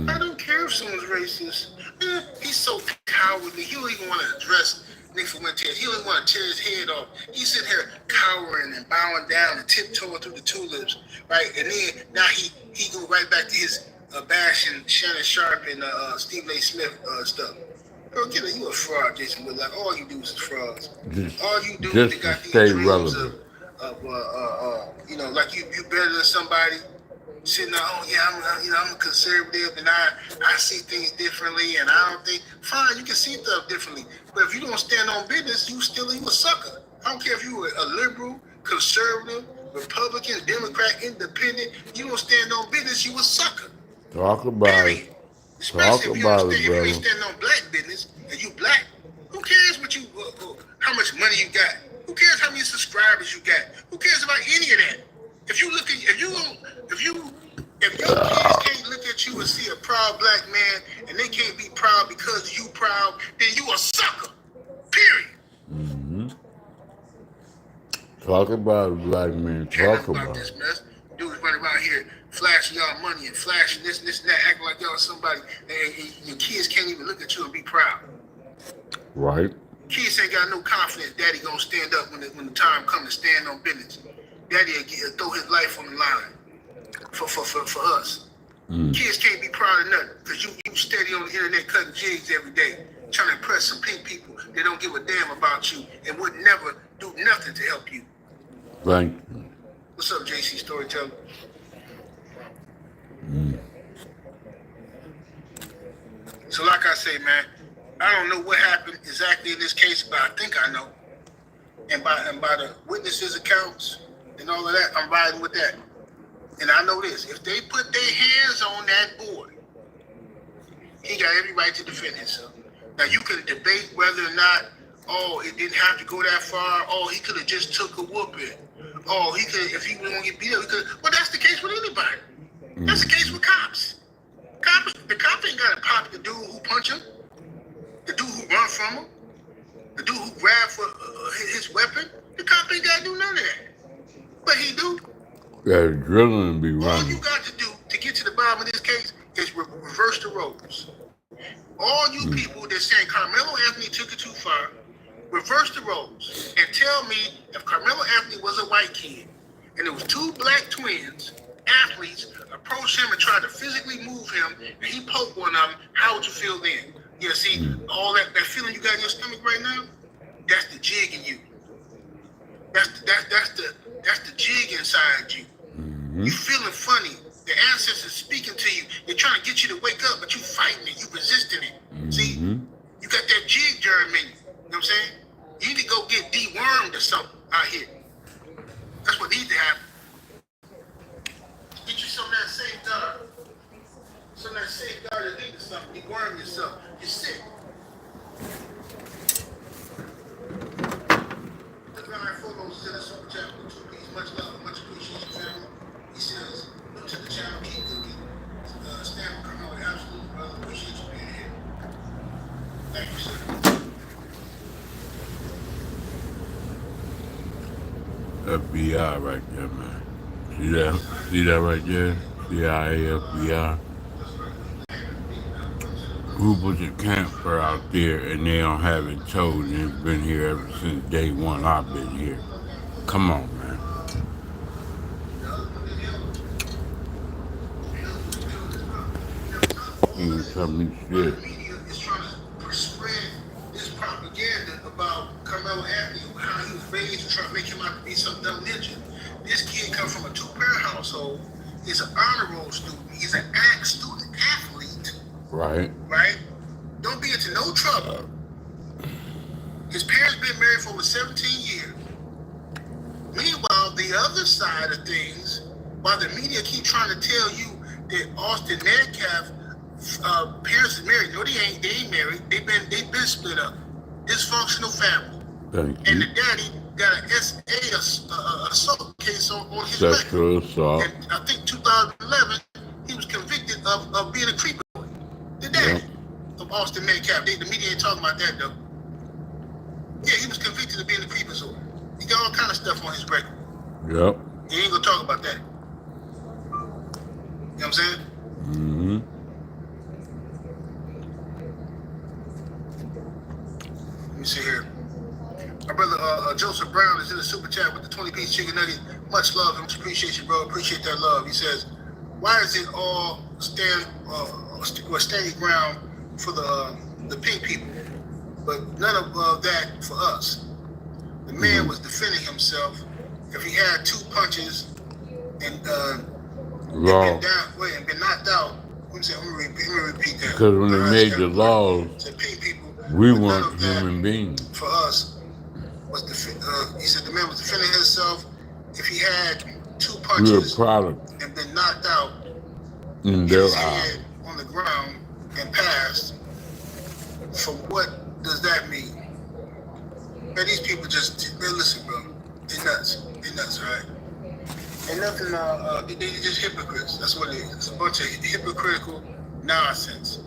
S2: I don't care if someone's racist. He's so cowardly. He don't even want to address Nick Fuentes. He don't even want to tear his head off. He's sitting here cowering and bowing down and tiptoeing through the tulips, right? And then now he go right back to his bashing Shannon Sharp and Stephen A. Smith stuff. Bro, you a fraud, Jason Whitlock. All you do is frauds. All you do is got these dreams
S1: relevant.
S2: of like you better than somebody. Sitting there, I'm a conservative and I see things differently and I don't think, fine, you can see stuff differently. But if you don't stand on business, you a sucker. I don't care if you were a liberal, conservative, Republican, Democrat, independent, you don't stand on business, you a sucker.
S1: Talk about it.
S2: Especially if you ain't standing on black business and you black, who cares what you how much money you got? Who cares how many subscribers you got? Who cares about any of that? If your kids can't look at you and see a proud black man and they can't be proud because you proud, then
S1: Talk about it, black man. Talk about
S2: this
S1: it.
S2: mess. Dudes running around here flashing y'all money and flashing this and that, acting like y'all somebody. And your kids can't even look at you and be proud.
S1: Right.
S2: Kids ain't got no confidence. Daddy gonna stand up when the time comes to stand on business. Daddy will throw his life on the line for us. Kids can't be proud of nothing because you steady on the internet cutting jigs every day, trying to impress some pink people that don't give a damn about you and would never do nothing to help you.
S1: Thank you.
S2: What's up, JC Storyteller? So like I say, man, I don't know what happened exactly in this case, but I think I know. And by the witnesses' accounts and all of that, I'm riding with that. And I know this, if they put their hands on that boy, he got every right to defend himself. Now you can debate whether or not, oh, it didn't have to go that far, oh, he could have just took a whooping. Oh, he could, if he was gonna get beat up, he could. Well, that's the case with anybody. That's the case with cops. The cop ain't got to pop the dude who punch him, the dude who run from him, the dude who grabbed for his weapon. The cop ain't got to do none of that. But he do.
S1: That adrenaline be
S2: All
S1: running.
S2: you got to do to get to the bottom of this case is reverse the roles. All you people that saying Carmelo Anthony took it too far, reverse the roles and tell me if Carmelo Anthony was a white kid and there was two black twins, athletes, approached him and tried to physically move him and he poked one of them, how would you feel then? Yeah, see, all that feeling you got in your stomach right now, that's the jig in you. That's the jig inside you. You feeling funny. The ancestors speaking to you. They're trying to get you to wake up, but you fighting it. You resisting it. See, you got that jig germ in you. You know what I'm saying? You need to go get dewormed or something out here. That's what needs to happen. Get you some of that safeguard. Some of that safeguard that needs something. Deworm yourself. You're sick. The Grind Photos is in the super chat with 2 P's. Much love, much appreciation, family. He says, new to the channel, keep cooking. Stand with Carmelo, absolutely, brother. Appreciate you being here. Thank you, sir.
S1: FBI right there, man. See that? See that right there? CIA, FBI. Group was a camper out there and they don't have it towed and it's been here ever since day one I've been here. Come on, man. You can tell me shit.
S2: The media is trying to spread this propaganda about Carmelo Anthony, how he was raised, and trying to make him out to be some dumb ninja. This kid comes from a 2-parent household. He's an honor roll student. He's an student athlete.
S1: Right.
S2: Right? Don't be into no trouble. His parents been married for over 17 years. Meanwhile, the other side of things, while the media keep trying to tell you that Austin Metcalf parents is married. No, they ain't married. They been split up. Dysfunctional family.
S1: Thank
S2: And
S1: you.
S2: the daddy got an assault case on his
S1: Sexual
S2: record.
S1: assault.
S2: And I think 2011, he was convicted of being a creeper. The daddy of Austin Metcalf. The media ain't talking about that though. Yeah, he was convicted of being a creeper. So he got all kind of stuff on his record.
S1: Yep.
S2: He ain't gonna talk about that. You know what I'm saying?
S1: Mm-hmm.
S2: Let me see here. My brother Joseph Brown is in the super chat with the 20-piece chicken nugget. Much love and much appreciation, bro. Appreciate that love. He says, why is it all standing ground for the pink people, but none of that for us? The man was defending himself. If he had 2 punches and been knocked out, let me repeat that.
S1: Because when they made the laws, we weren't human beings.
S2: For us, was he said the man was defending himself. If he had 2 punches,
S1: we were product
S2: and been knocked out
S1: in their eyes
S2: on the ground and passed, for what does that mean? Man, these people just, man, listen, bro, they nuts, right? Ain't nothing, they just hypocrites. That's what it is. It's a bunch of hypocritical nonsense.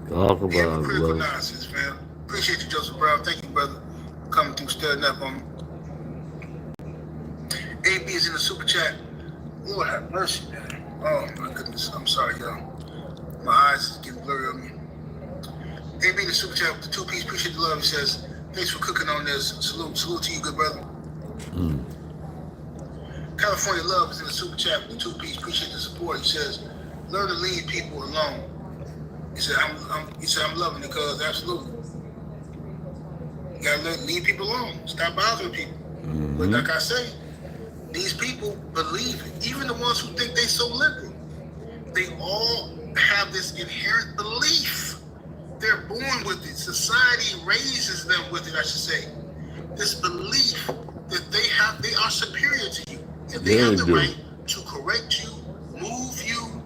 S1: Talk about
S2: hypocritical
S1: it,
S2: nonsense, man. Appreciate you, Joseph Brown. Thank you, brother, for coming through, studying up on me. AB is in the super chat. Lord have mercy, man. Oh my goodness. I'm sorry, y'all. My eyes is getting blurry on me. AB in the super chat with the 2-piece. Appreciate the love. He says, thanks for cooking on this. Salute to you, good brother. California Love is in the super chat with the 2-piece. Appreciate the support. He says, learn to leave people alone. He said, I'm loving it because absolutely. You gotta leave people alone. Stop bothering people. But like I say, these people believe it. Even the ones who think they so liberal. They all have this inherent belief. They're born with it. Society raises them with it, I should say. This belief that they are superior to you. And they have the right to correct you, move you,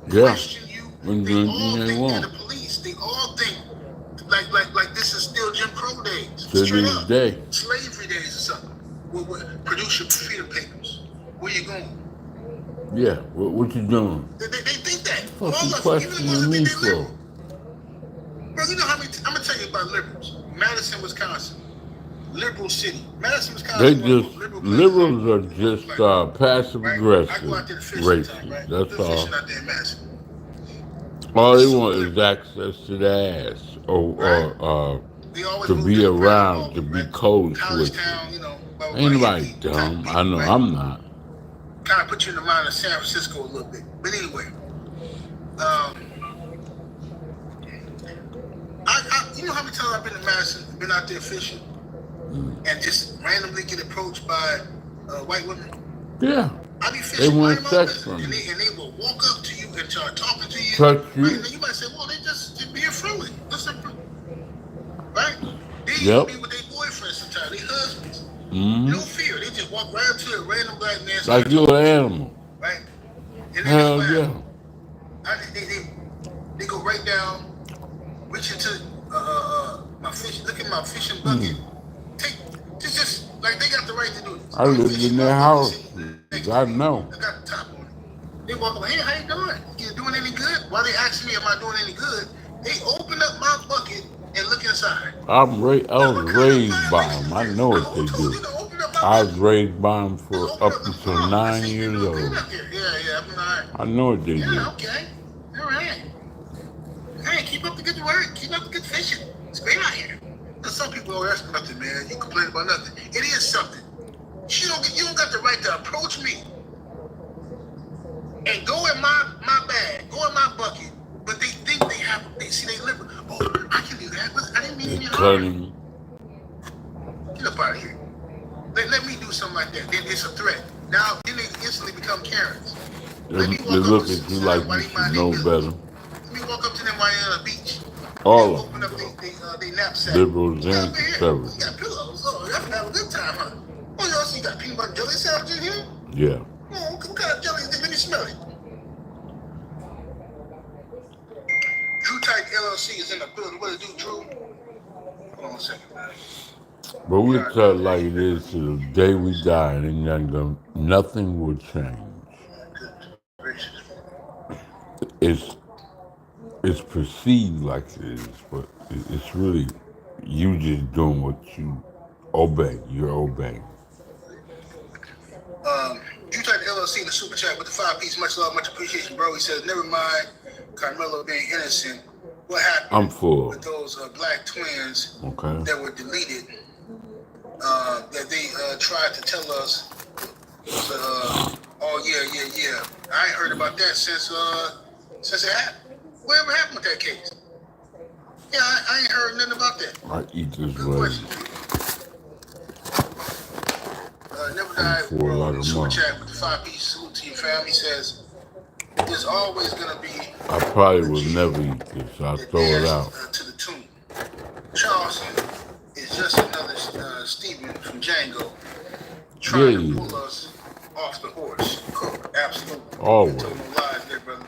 S2: question you. They all think they're the police. They all think like this is still Jim Crow days. Straight up. Slavery days or something. Produce your freedom papers. Where you going?
S1: Yeah, what you doing?
S2: They think that.
S1: What you questioning me for?
S2: Bro, you know how many, I'm going to tell you about liberals. Madison, Wisconsin. Liberal city. Madison, Wisconsin.
S1: Liberals are just passive aggressive.
S2: I go out there to fish
S1: racist.
S2: Sometimes, right?
S1: That's all.
S2: Fishing out there in Madison.
S1: All they want is access to the ass or to be around, to be close with you. Ain't nobody dumb. I know I'm not.
S2: Kind of put you in the mind of San Francisco a little bit. But anyway, you know how many times I've been to Madison, been out there fishing, and just randomly get approached by white women?
S1: Yeah.
S2: I be fishing.
S1: They want sex from you.
S2: And they will walk up to you and start talking to you.
S1: Touch you.
S2: Right? And you might say, well, they just being friendly. Listen, right? They even be with their boyfriends sometimes, their husbands. No fear. They just walk right up to a random black man.
S1: Like you're an animal.
S2: Right? And
S1: hell yeah.
S2: They go right down, reach into my fish, look at my fishing bucket. Just like they got the right to do this.
S1: I lived in their house. I know.
S2: I got the top on it. They walk up, hey, how you doing? You doing any good? While they asking me, am I doing any good? They open up my bucket and look inside.
S1: I was raised by them. I know what they do. I was raised by them for up until 9 years old. I know what they do.
S2: Yeah, okay. All right. Hey, keep up the good work. Keep up the good fishing. It's great out here. There's some people, oh, that's nothing, man. You complain about nothing. It is something. You don't got the right to approach me and go in my bag, go in my bucket, but they think they see they live. Oh, I can do that. I didn't mean to be hard. Get up out of here. Let me do something like that. Then it's a threat. Now, then they instantly become Karens.
S1: They look at you like you should know better.
S2: Let me walk up to them while they're on the beach.
S1: All of
S2: them. Open up their knapsack.
S1: Liberals and conservatives.
S2: You got pillows. Oh, y'all can have a good time, huh? Oh, y'all see you got peanut butter jelly sandwich in here?
S1: Yeah.
S2: Oh, what kind of jelly is it? Let me smell it. Drew Type LLC is in the building. What do, Drew? Hold on a second, man.
S1: But we tell it like it is to the day we die, and nothing will change. It's perceived like it is, but it's really you just doing what you obey. You're obeying.
S2: You type LLC in the super chat with the 5-piece. Much love, much appreciation, bro. He says, never mind Carmelo being innocent. What happened
S1: I'm full.
S2: with those black twins that were deleted? That they tried to tell us. Oh yeah. I ain't heard about that since it happened. Whatever happened with that case? Yeah, I ain't heard nothing about that.
S1: I eat this
S2: question. Never died. Super chat with the 5-piece. Salute to your family. He says there's always gonna be.
S1: I probably will never eat this. I'll throw it out.
S2: To the tomb. Charleston is just another Stephen from Django trying to pull us off the horse. Absolutely.
S1: Always.
S2: No lies there, brother.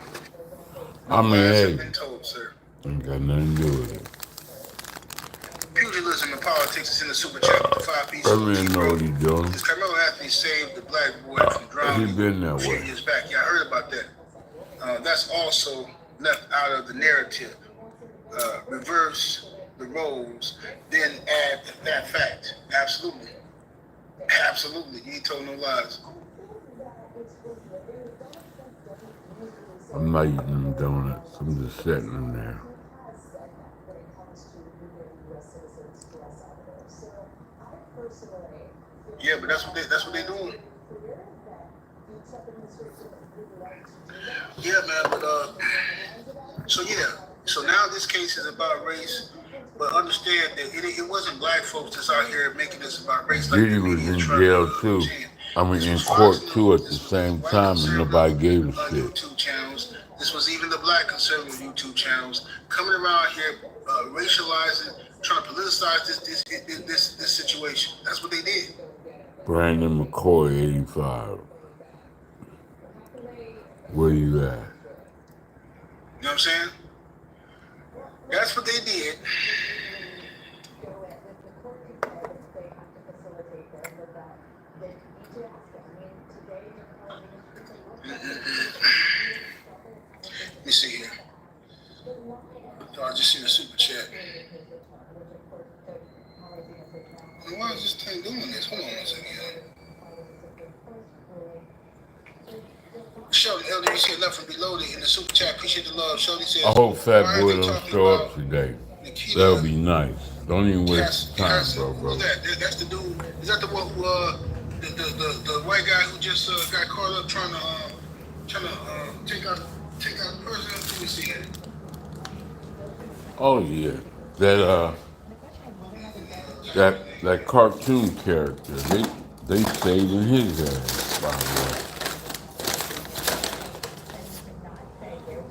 S1: I mean, hey,
S2: been told, sir.
S1: Ain't got nothing to do with it.
S2: Pugilism and politics is in the super chat with the 5-piece.
S1: I really know what he's doing.
S2: This Carmelo Anthony saved the black boy from drowning.
S1: He's been that
S2: a few
S1: way.
S2: years back. Yeah, I heard about that. That's also left out of the narrative. Reverse the roles, then add that fact. Absolutely. Absolutely. You ain't told no lies.
S1: I'm not eating them donuts. I'm just setting them there.
S2: Yeah, but that's what they doing. Yeah, man. But so yeah. So now this case is about race, but understand that it wasn't black folks that's out here making this about race like
S1: Diddy
S2: the
S1: was
S2: media
S1: in
S2: trying to
S1: jail too.
S2: change.
S1: I mean,
S2: This
S1: in
S2: was Fox
S1: court too
S2: News.
S1: at the
S2: This was
S1: same
S2: white
S1: time, and nobody gave a shit.
S2: YouTube channels. This was even the black conservative YouTube channels coming around here, racializing, trying to politicize this situation. That's what they did.
S1: Brandon McCoy, 85. Where you at?
S2: You know what I'm saying? That's what they did. Let me see here. Oh, I just seen a super chat. Why is this thing doing this? Hold on one second. Shorty, LDBC left from below in the super chat. Appreciate the love. Shorty says,
S1: I hope Fat Boy don't show up today. That'll be nice. Don't even waste time, bro.
S2: Who's that? That's the dude. Is that the one who the white guy who just got caught up trying to take out the person? Let me see it.
S1: Oh yeah, that cartoon character. They stayed in his ass, by the way.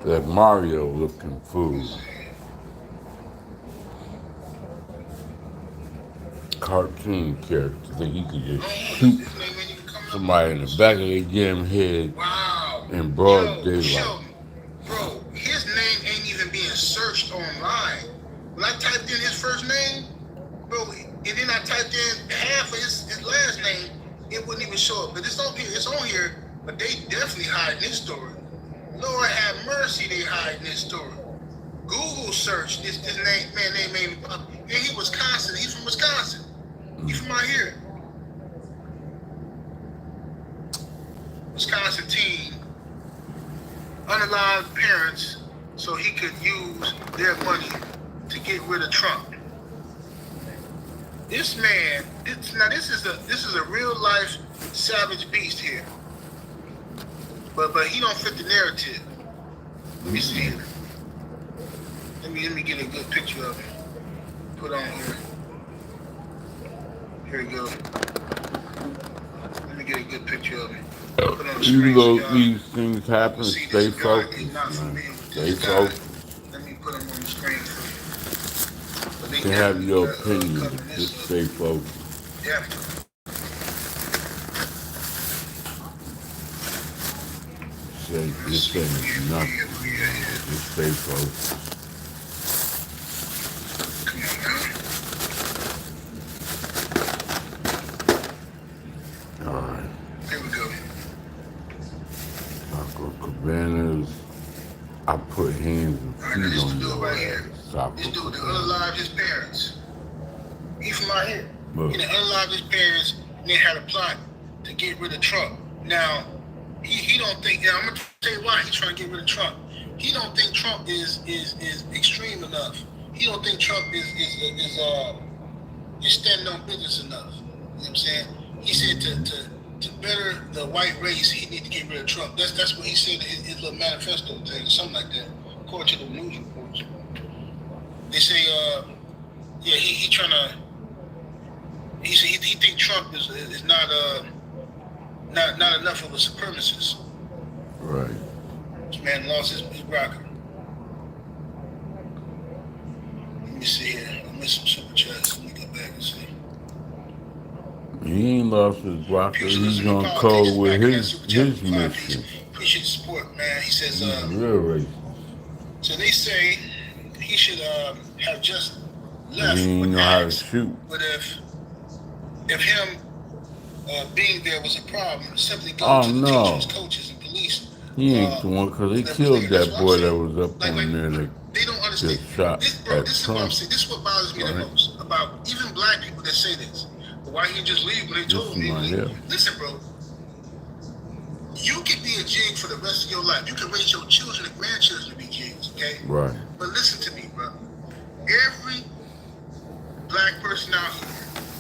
S1: That Mario looking fool. Cartoon character that he could just shoot somebody in the back of their damn head in broad daylight.
S2: Bro, his name ain't even being searched online. When I typed in his first name, bro, and then I typed in half of his last name, it wouldn't even show up. But it's on here, but they definitely hiding this story. Lord have mercy, they hiding this story. Google search this name made up. And he Wisconsin. He's from Wisconsin. He's from out here. Wisconsin teen, unalive parents, so he could use their money to get rid of Trump. This man, this is a real life savage beast here. But he don't fit the narrative. Let me see it. Let me get a good picture of him. Put on here. Here we go. Let me get a good picture of him. Put on the screen.
S1: Even though these things happen, stay focused. Stay focused.
S2: Let me put him on the screen for you.
S1: You can have your opinion, just stay focused.
S2: Yeah.
S1: Say this ain't nothing. Just stay focused. All right.
S2: Here we go.
S1: Taco Cabanas. I put hands and feet on your ass.
S2: This dude that unalived his parents. He from out here.
S1: Look.
S2: He unalived his parents, and they had a plot to get rid of Trump. Now, he don't think. I'm gonna tell you why he's trying to get rid of Trump. He don't think Trump is extreme enough. He don't think Trump is standing on business enough. You know what I'm saying? He said to better the white race, he need to get rid of Trump. That's what he said in his little manifesto thing, something like that, according to the news reports. They say, he trying to. He think Trump is not enough of a supremacist.
S1: Right.
S2: This man lost his rocker. Let me see here. I missed some super chats. Let me go back and see.
S1: He ain't lost his rocker. He's on code with his mission.
S2: Appreciate the support, man. He says,
S1: real racist.
S2: So they say he should have just left.
S1: He ain't know how to shoot.
S2: But if him being there was a problem, simply go to the teachers, coaches, and police.
S1: He ain't the one, because they killed that boy that was up on there that
S2: they don't understand.
S1: shot
S2: This
S1: at
S2: is
S1: Trump.
S2: what I'm saying. This is what bothers me the most about even black people that say this. But why he just leave when they
S1: This
S2: told
S1: is
S2: him he
S1: my
S2: leave?
S1: hip.
S2: Listen, bro, you can be a jig for the rest of your life. You can raise your children and grandchildren to be jigs, okay?
S1: Right.
S2: But listen to me, bro. Every black person out here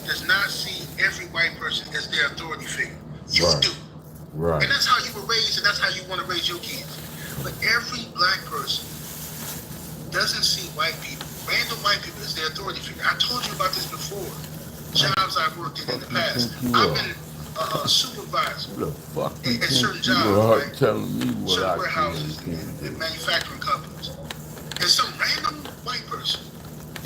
S2: does not see every white person as their authority figure. You
S1: Right.
S2: do.
S1: Right.
S2: And that's how you were raised, and that's how you want to raise your kids. But every black person doesn't see white people, random white people, as their authority figure. I told you about this before. Jobs I've worked in the past. I've been a supervisor
S1: Who the fuck you
S2: at
S1: think
S2: certain
S1: you
S2: jobs,
S1: are
S2: right?
S1: telling me what
S2: Certain
S1: I
S2: warehouses
S1: can
S2: and
S1: do?
S2: manufacturing companies. And some random white person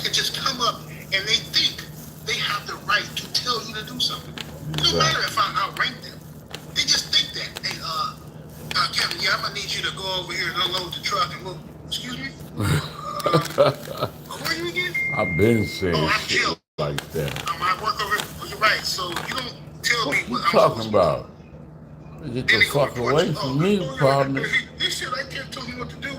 S2: can just come up and they think they have the right to tell you to do something. It don't matter if I outrank them. They just think that. Hey, Kevin, yeah, I'm gonna need you to go over here and unload the truck and move. Excuse me? Who are you again?
S1: I've been saying
S2: I'm
S1: shit
S2: Jill.
S1: like that.
S2: I work over here. Oh, you're right. So you don't tell
S1: What
S2: me
S1: you
S2: what I'm
S1: talking
S2: supposed to be doing.
S1: about? Get
S2: Then
S1: the
S2: they go
S1: fuck
S2: report
S1: away
S2: you.
S1: from me,
S2: Yeah,
S1: promise.
S2: he said I can't tell me what to do.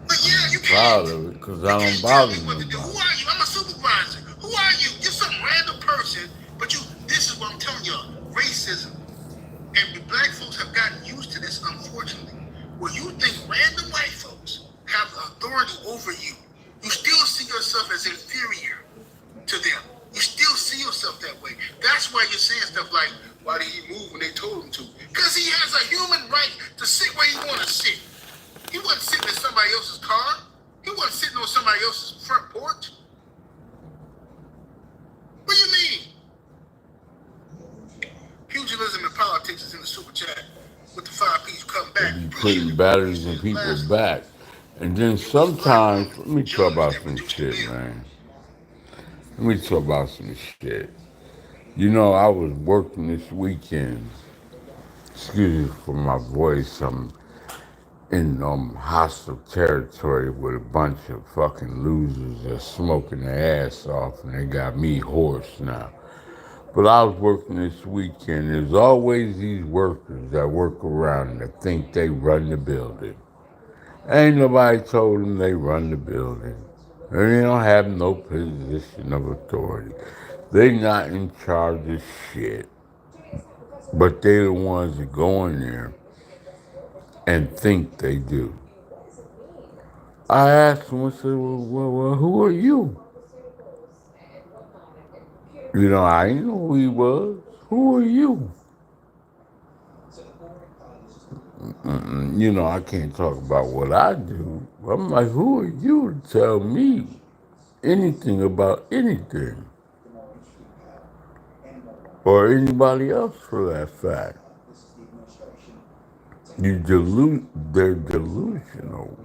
S2: But yeah, you
S1: Proud
S2: can't.
S1: of it, because
S2: You
S1: I don't
S2: can't tell
S1: bother
S2: me what to do. Who
S1: nobody.
S2: are you? I'm a supervisor. Who are you? You're some random person, but this is what I'm telling y'all. Racism. And black folks have gotten used to this, unfortunately. Where you think random white folks have authority over you. You still see yourself as inferior to them. You still see yourself that way. That's why you're saying stuff like, why did he move when they told him to? Because he has a human right to sit where he want to sit. He wasn't sitting in somebody else's car. He wasn't sitting on somebody else's front porch. What do you mean? Pugilism and politics is in the super chat with the 5 P's come
S1: They
S2: back.
S1: be
S2: Appreciate
S1: putting
S2: it, bro. He
S1: batteries in
S2: says,
S1: people's
S2: lastly,
S1: back. And then
S2: it was black
S1: sometimes,
S2: women,
S1: let me talk
S2: judge
S1: about
S2: that
S1: some
S2: reduced the
S1: shit,
S2: bill.
S1: man. Let me talk about some shit. You know, I was working this weekend. Excuse me for my voice. I'm in hostile territory with a bunch of fucking losers that's smoking their ass off, and they got me hoarse now. But I was working this weekend. There's always these workers that work around that think they run the building. Ain't nobody told them they run the building. And they don't have no position of authority. They not in charge of shit. But they're the ones that go in there and think they do. I asked him, I said, well, who are you? You know, I didn't know who he was. Who are you? You know, I can't talk about what I do. I'm like, who are you to tell me anything about anything? Or anybody else for that fact. They're delusional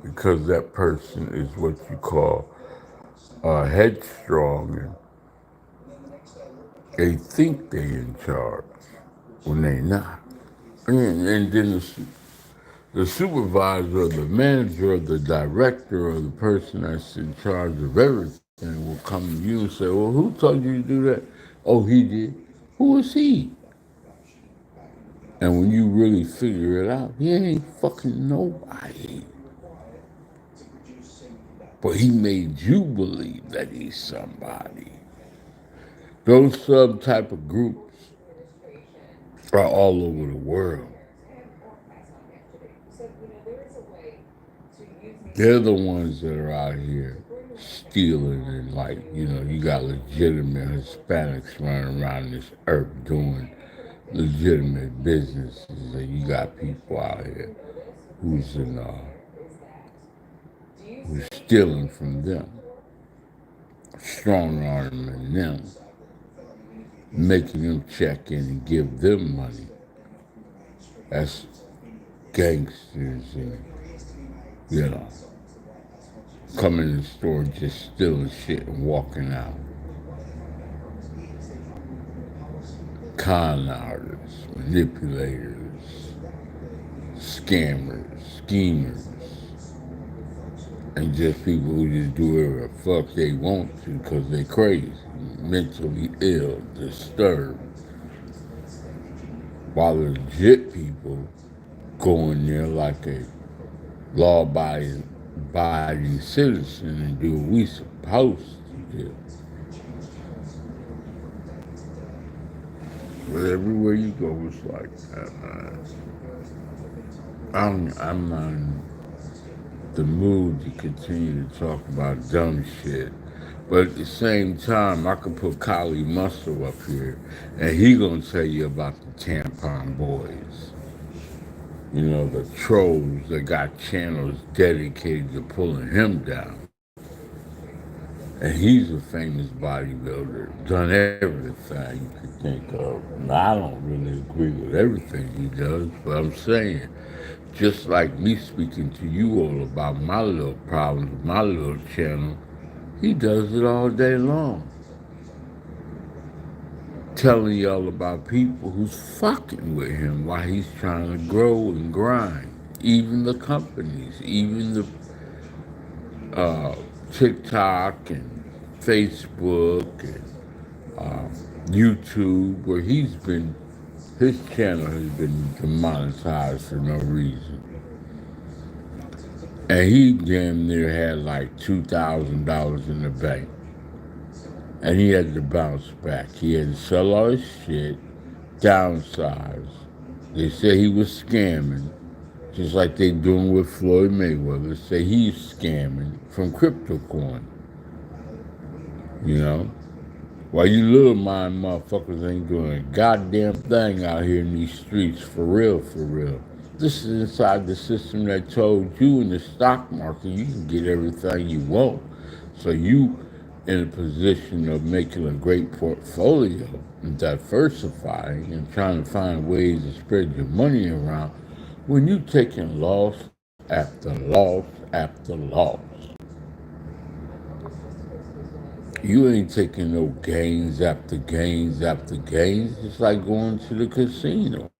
S1: because that person is what you call headstrong, and they think they in charge when they not. And then the supervisor or the manager or the director or the person that's in charge of everything will come to you and say, well, who told you to do that? Oh, he did. Who is he? And when you really figure it out, he ain't fucking nobody. But he made you believe that he's somebody. Those sub type of groups are all over the world. They're the ones that are out here stealing and like, you know, you got legitimate Hispanics running around this earth doing legitimate businesses, and you got people out here who's who's stealing from them, strong arming them, making them check in and give them money. That's gangsters and, you know, coming in the store just stealing shit and walking out. Con artists, manipulators, scammers, schemers, and just people who just do whatever the fuck they want to because they're crazy, mentally ill, disturbed. While legit people go in there like a law-abiding citizen and do what we supposed to do. But everywhere you go, it's like that, man. I'm not in the mood to continue to talk about dumb shit. But at the same time, I could put Kali Muscle up here, and he gonna tell you about the tampon boys. You know, the trolls that got channels dedicated to pulling him down. And he's a famous bodybuilder, done everything you could think of. And I don't really agree with everything he does, but I'm saying, just like me speaking to you all about my little problems with my little channel, he does it all day long. Telling y'all about people who's fucking with him while he's trying to grow and grind. Even the companies, even the TikTok and Facebook and YouTube, where his channel has been demonetized for no reason. And he damn near had like $2,000 in the bank. And he had to bounce back. He had to sell all his shit, downsize. They said he was scamming, just like they doing with Floyd Mayweather. Say he's scamming from crypto you know? While you little mind motherfuckers ain't doing a goddamn thing out here in these streets, for real, for real. This is inside the system that told you in the stock market you can get everything you want. So you in a position of making a great portfolio and diversifying and trying to find ways to spread your money around when you taking loss after loss after loss. You ain't taking no gains after gains after gains. It's like going to the casino.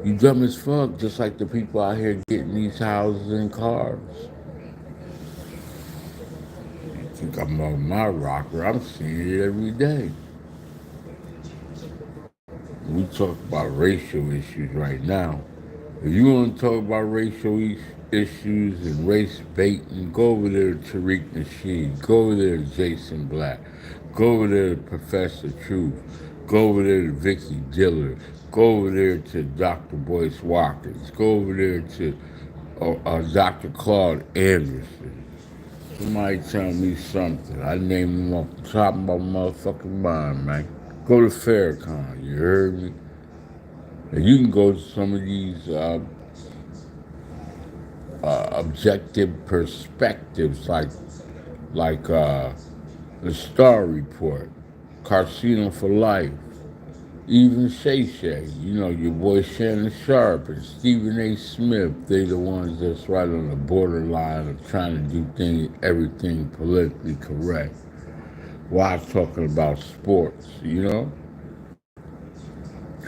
S1: You dumb as fuck, just like the people out here getting these houses and cars. You think I'm on my rocker? I'm seeing it every day. We talk about racial issues right now. If you want to talk about racial issues and race baiting, go over there to Tariq Nasheed. Go over there to Jason Black. Go over there to Professor Truth. Go over there to Vicky Diller. Go over there to Dr. Boyce Watkins. Go over there to Dr. Claude Anderson. Somebody tell me something. I name them off the top of my motherfucking mind, man. Go to Farrakhan, you heard me? And you can go to some of these objective perspectives like the Star Report, Casino for Life, even Shay Shay, you know, your boy Shannon Sharp and Stephen A. Smith, they the ones that's right on the borderline of trying to do everything politically correct while talking about sports, you know?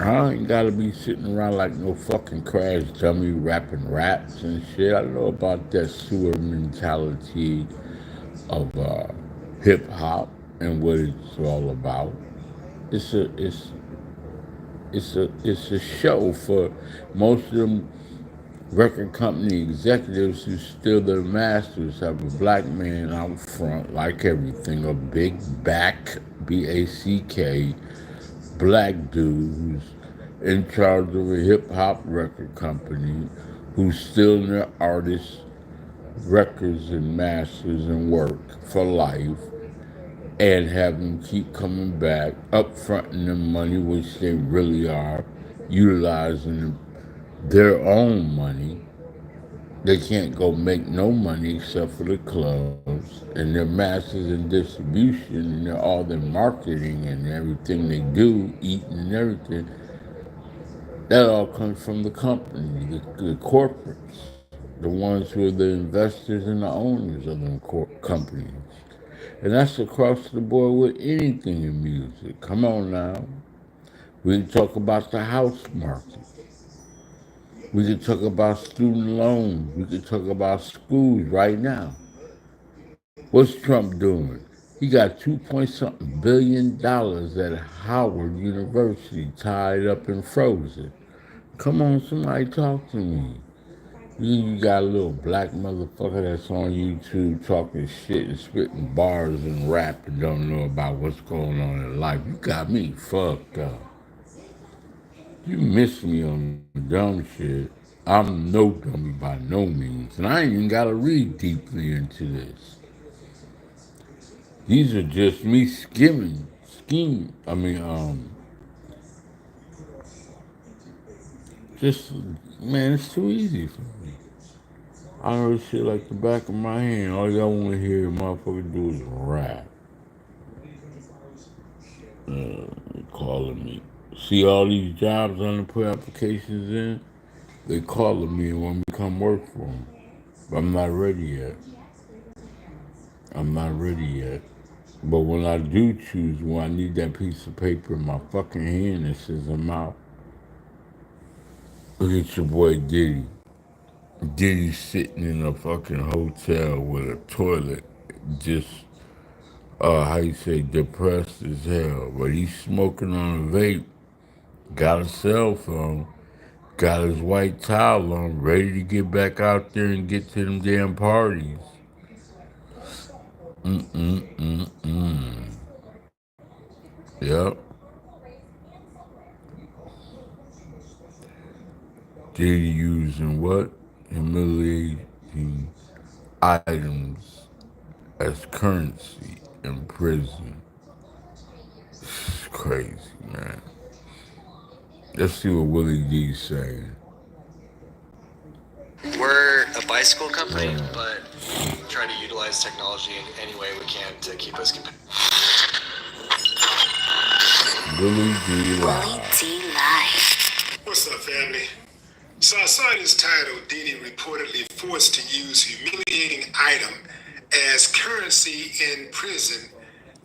S1: I ain't gotta be sitting around like no fucking crash dummy rapping raps and shit. I know about that sewer mentality of hip hop and what it's all about. It's a it's it's a show for most of them record company executives who steal their masters have a black man out front like everything, a big back BACK black dude who's in charge of a hip hop record company who's stealing their artists' records and masters and work for life and have them keep coming back, upfronting them money, which they really are, utilizing their own money. They can't go make no money except for the clubs and their masters and distribution and all their marketing and everything they do, eating and everything. That all comes from the company, the corporates, the ones who are the investors and the owners of them companies. And that's across the board with anything in music. Come on now. We can talk about the house market. We can talk about student loans. We can talk about schools right now. What's Trump doing? He got 2 point something billion dollars at Howard University tied up and frozen. Come on, somebody talk to me. You got a little black motherfucker that's on YouTube talking shit and spitting bars and rap and don't know about what's going on in life. You got me fucked up. You miss me on the dumb shit. I'm no dummy by no means, and I ain't even gotta read deeply into this. These are just me just man, it's too easy for me. I know this shit like the back of my hand. All y'all want to hear a motherfucker do is rap. They calling me. See all these jobs on the put applications in? They calling me and want me to come work for them. But I'm not ready yet. I'm not ready yet. But when I do choose, when I need that piece of paper in my fucking hand that says I'm out, look at your boy Diddy. Diddy sitting in a fucking hotel with a toilet, just how you say, depressed as hell. But he's smoking on a vape, got a cell phone, got his white towel on, ready to get back out there and get to them damn parties. Mm-mm-mm-mm. Yep. Diddy using what? Humiliating items as currency in prison. It's crazy, man. Let's see what Willie D's saying.
S3: We're a bicycle company, but try to utilize technology in any way we can to keep us competitive.
S1: Willie D
S4: Willie
S1: Live.
S4: D Live.
S2: What's up, family? So I saw this title, Diddy reportedly forced to use humiliating item as currency in prison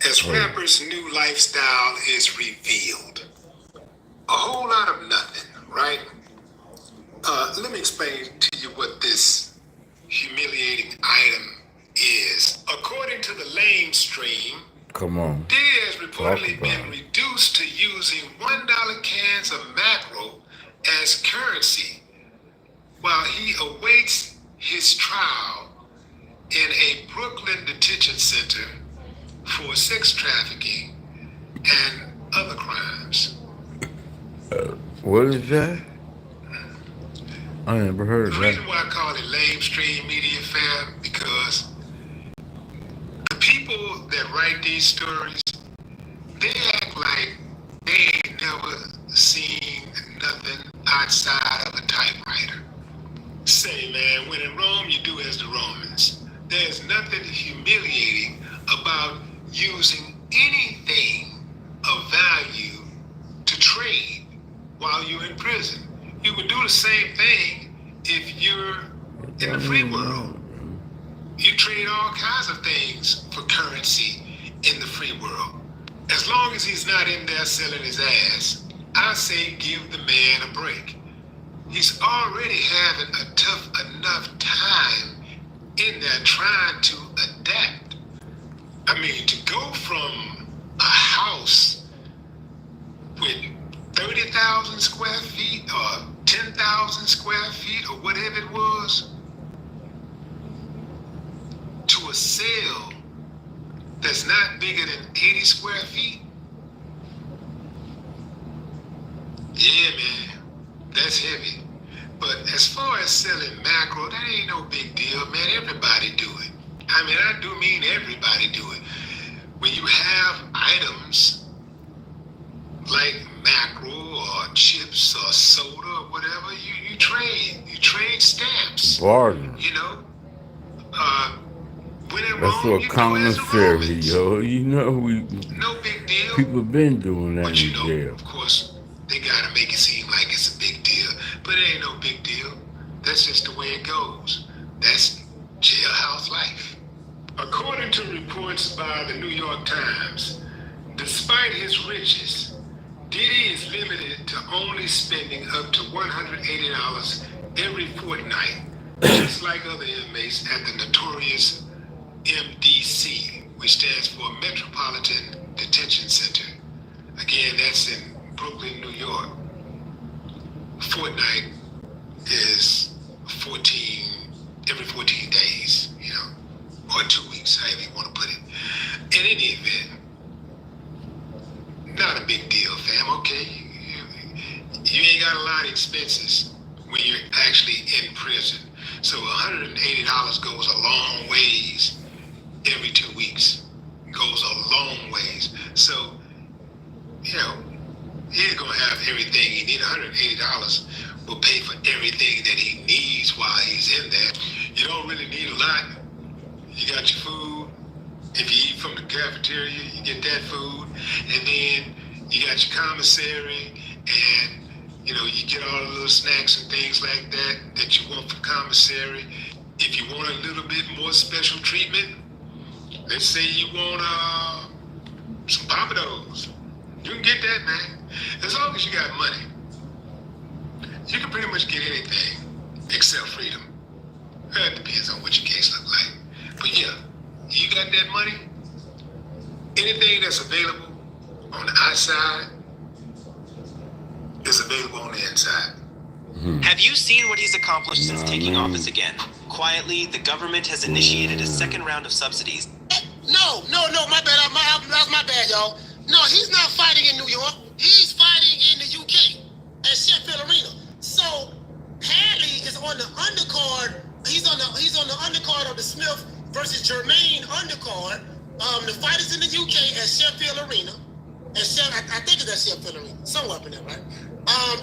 S2: as rapper's new lifestyle is revealed. A whole lot of nothing, right? Let me explain to you what this humiliating item is. According to the lamestream,
S1: Come on.
S2: Diddy has reportedly been reduced to using $1 cans of mackerel as currency while he awaits his trial in a Brooklyn detention center for sex trafficking and other crimes.
S1: What is that? I never heard
S2: The
S1: of
S2: reason
S1: that.
S2: why I call it lamestream media, fam, because the people that write these stories, they act like they ain't never seen nothing outside of a typewriter. Say, man, when in Rome, you do as the Romans. There's nothing humiliating about using anything of value to trade while you're in prison. You would do the same thing if you're in the free world. You trade all kinds of things for currency in the free world. As long as he's not in there selling his ass, I say give the man a break. He's already having a tough enough time in there trying to adapt. I mean, to go from a house with 30,000 square feet or 10,000 square feet or whatever it was to a cell that's not bigger than 80 square feet. Yeah, man, that's heavy. But as far as selling mackerel, that ain't no big deal, man. Everybody do it. I mean, I do mean everybody do it. When you have items like mackerel or chips or soda or whatever, you trade. You trade stamps.
S1: Bargain.
S2: You know? When in
S1: That's
S2: Rome,
S1: what
S2: you do as the
S1: commissary,
S2: Romans.
S1: yo. You know,
S2: No big deal.
S1: people been doing that
S2: But you
S1: in
S2: know,
S1: jail.
S2: of course, they gotta make it seem like it's a big deal. But it ain't no big deal. That's just the way it goes. That's jailhouse life. According to reports by the New York Times, despite his riches, Diddy is limited to only spending up to $180 every fortnight, just like other inmates at the notorious MDC, which stands for Metropolitan Detention Center. Again, that's in Brooklyn, New York. Fortnight is every 14 days, or 2 weeks, however you want to put it. In any event, not a big deal, fam. Okay, you ain't got a lot of expenses when you're actually in prison. So $180 goes a long ways every 2 weeks. Goes a long ways. So, he ain't gonna have everything he needs. $180 will pay for everything that he needs while he's in there. You don't really need a lot. You got your food. If you eat from the cafeteria, you get that food. And then you got your commissary, and you get all the little snacks and things like that you want for commissary. If you want a little bit more special treatment, let's say you want some Papados, you can get that, man. As long as you got money, you can pretty much get anything except freedom. It depends on what your case look like. But yeah, you got that money, anything that's available on the outside is available on the inside.
S4: Have you seen what he's accomplished since taking office again? Quietly, the government has initiated a second round of subsidies.
S2: No, my bad. That's my bad, y'all. No, he's not fighting in New York. He's fighting in the UK at Sheffield Arena. So Hadley is on the undercard. He's on the undercard of the Smith versus Jermaine undercard. The fight is in the UK at Sheffield Arena. I think it's at Sheffield Arena, somewhere up in there, right?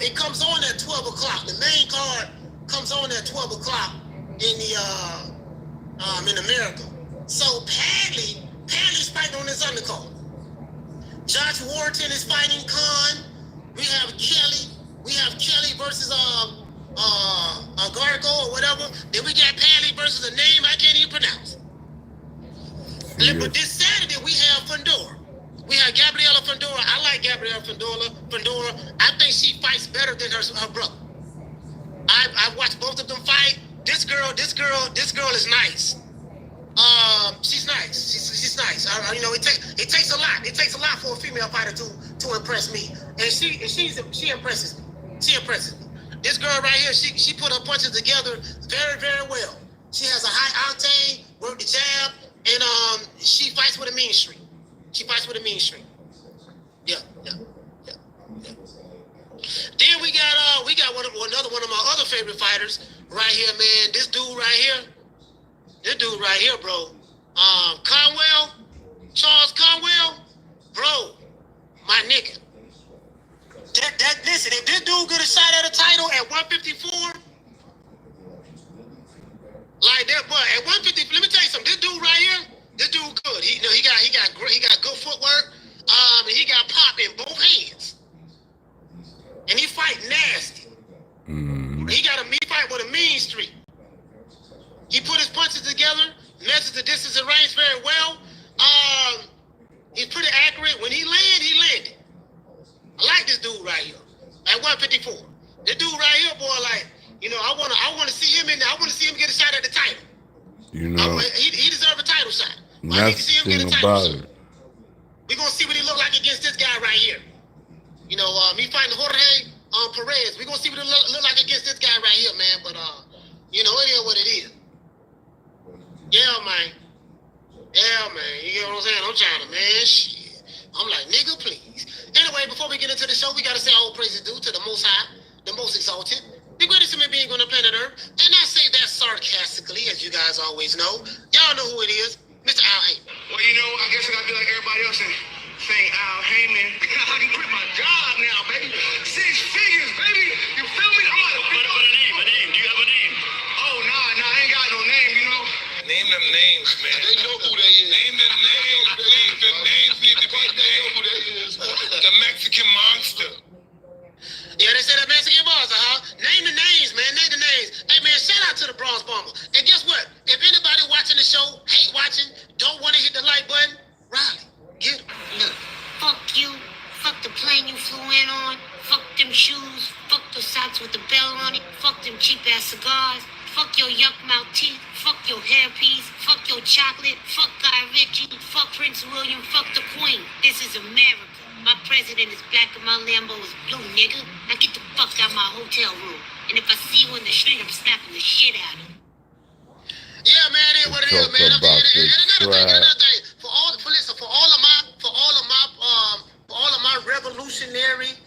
S2: It comes on at 12 o'clock. The main card comes on at 12 o'clock in America. So Padley's fighting on this undercard. Josh Warrington is fighting Khan. We have Kelly versus Gargo or whatever. Then we got Padley versus a name I can't even pronounce. Yeah. But this Saturday we have Fundora. We have Gabriela Fundora. I like Gabriela Fundora. I think she fights better than her brother. I watched both of them fight. This girl is nice. She's nice. She's nice. It takes a lot. It takes a lot for a female fighter to impress me, and she impresses me. She impresses me. This girl right here, she put her punches together very, very well. She has a high octane, work the jab, and she fights with a mean streak. Yeah. Then we got another one of my other favorite fighters right here, man. This dude right here, bro. Charles Conwell, bro, my nigga. Listen, if this dude get a shot at a title at 154, like that, but at 150, let me tell you something. This dude right here, this dude good. He got good footwork. And he got pop in both hands, and he fight nasty. He fight with a mean streak. He put his punches together, measures the distance and range very well. He's pretty accurate. When he landed. I like this dude right here at 154. This dude right here, boy, I want to see him in there. I want to see him get a shot at the title. He deserves a title shot. I need to see him get a title shot. We're gonna see what he look like against this guy right here. Me fighting Jorge Perez. We're gonna see what it look like against this guy right here, man. But it is what it is. Yeah, man. You know what I'm saying? I'm trying to, man, shit. I'm like, nigga, please. Anyway, before we get into the show, we gotta say all praises due to the Most High, the Most Exalted, the greatest human being on the planet Earth. And I say that sarcastically, as you guys always know. Y'all know who it is, Mr. Al Heyman.
S5: Well, I guess I gotta be like everybody else and say Al Heyman. I can quit my job now, baby. 6 figures, baby. You feel me? I'm like,
S6: Put a name. Do you have a name?
S5: oh, nah, I ain't got no name,
S6: Name them names, man.
S5: They know who they is.
S6: Name them names, please. The names need to be named. The Mexican Monster.
S2: Yeah, they say that Mexican monster, huh? Name the names, man. Name the names. Hey, man, shout out to the Bronze Bomber. And guess what? If anybody watching the show, hate watching, don't want to hit the like button, Riley, get him.
S7: Look, fuck you. Fuck the plane you flew in on. Fuck them shoes. Fuck the socks with the bell on it. Fuck them cheap-ass cigars. Fuck your yuck mouth teeth. Fuck your hairpiece. Fuck your chocolate. Fuck Guy Ritchie. Fuck Prince William. Fuck the Queen. This is America. My president is black and my Lambo is blue, nigga. Now get the fuck out of my hotel room. And if I see you in the street, I'm slapping the shit out of you.
S5: Yeah, man, it is what it is, man. And another thing, for all of my revolutionary,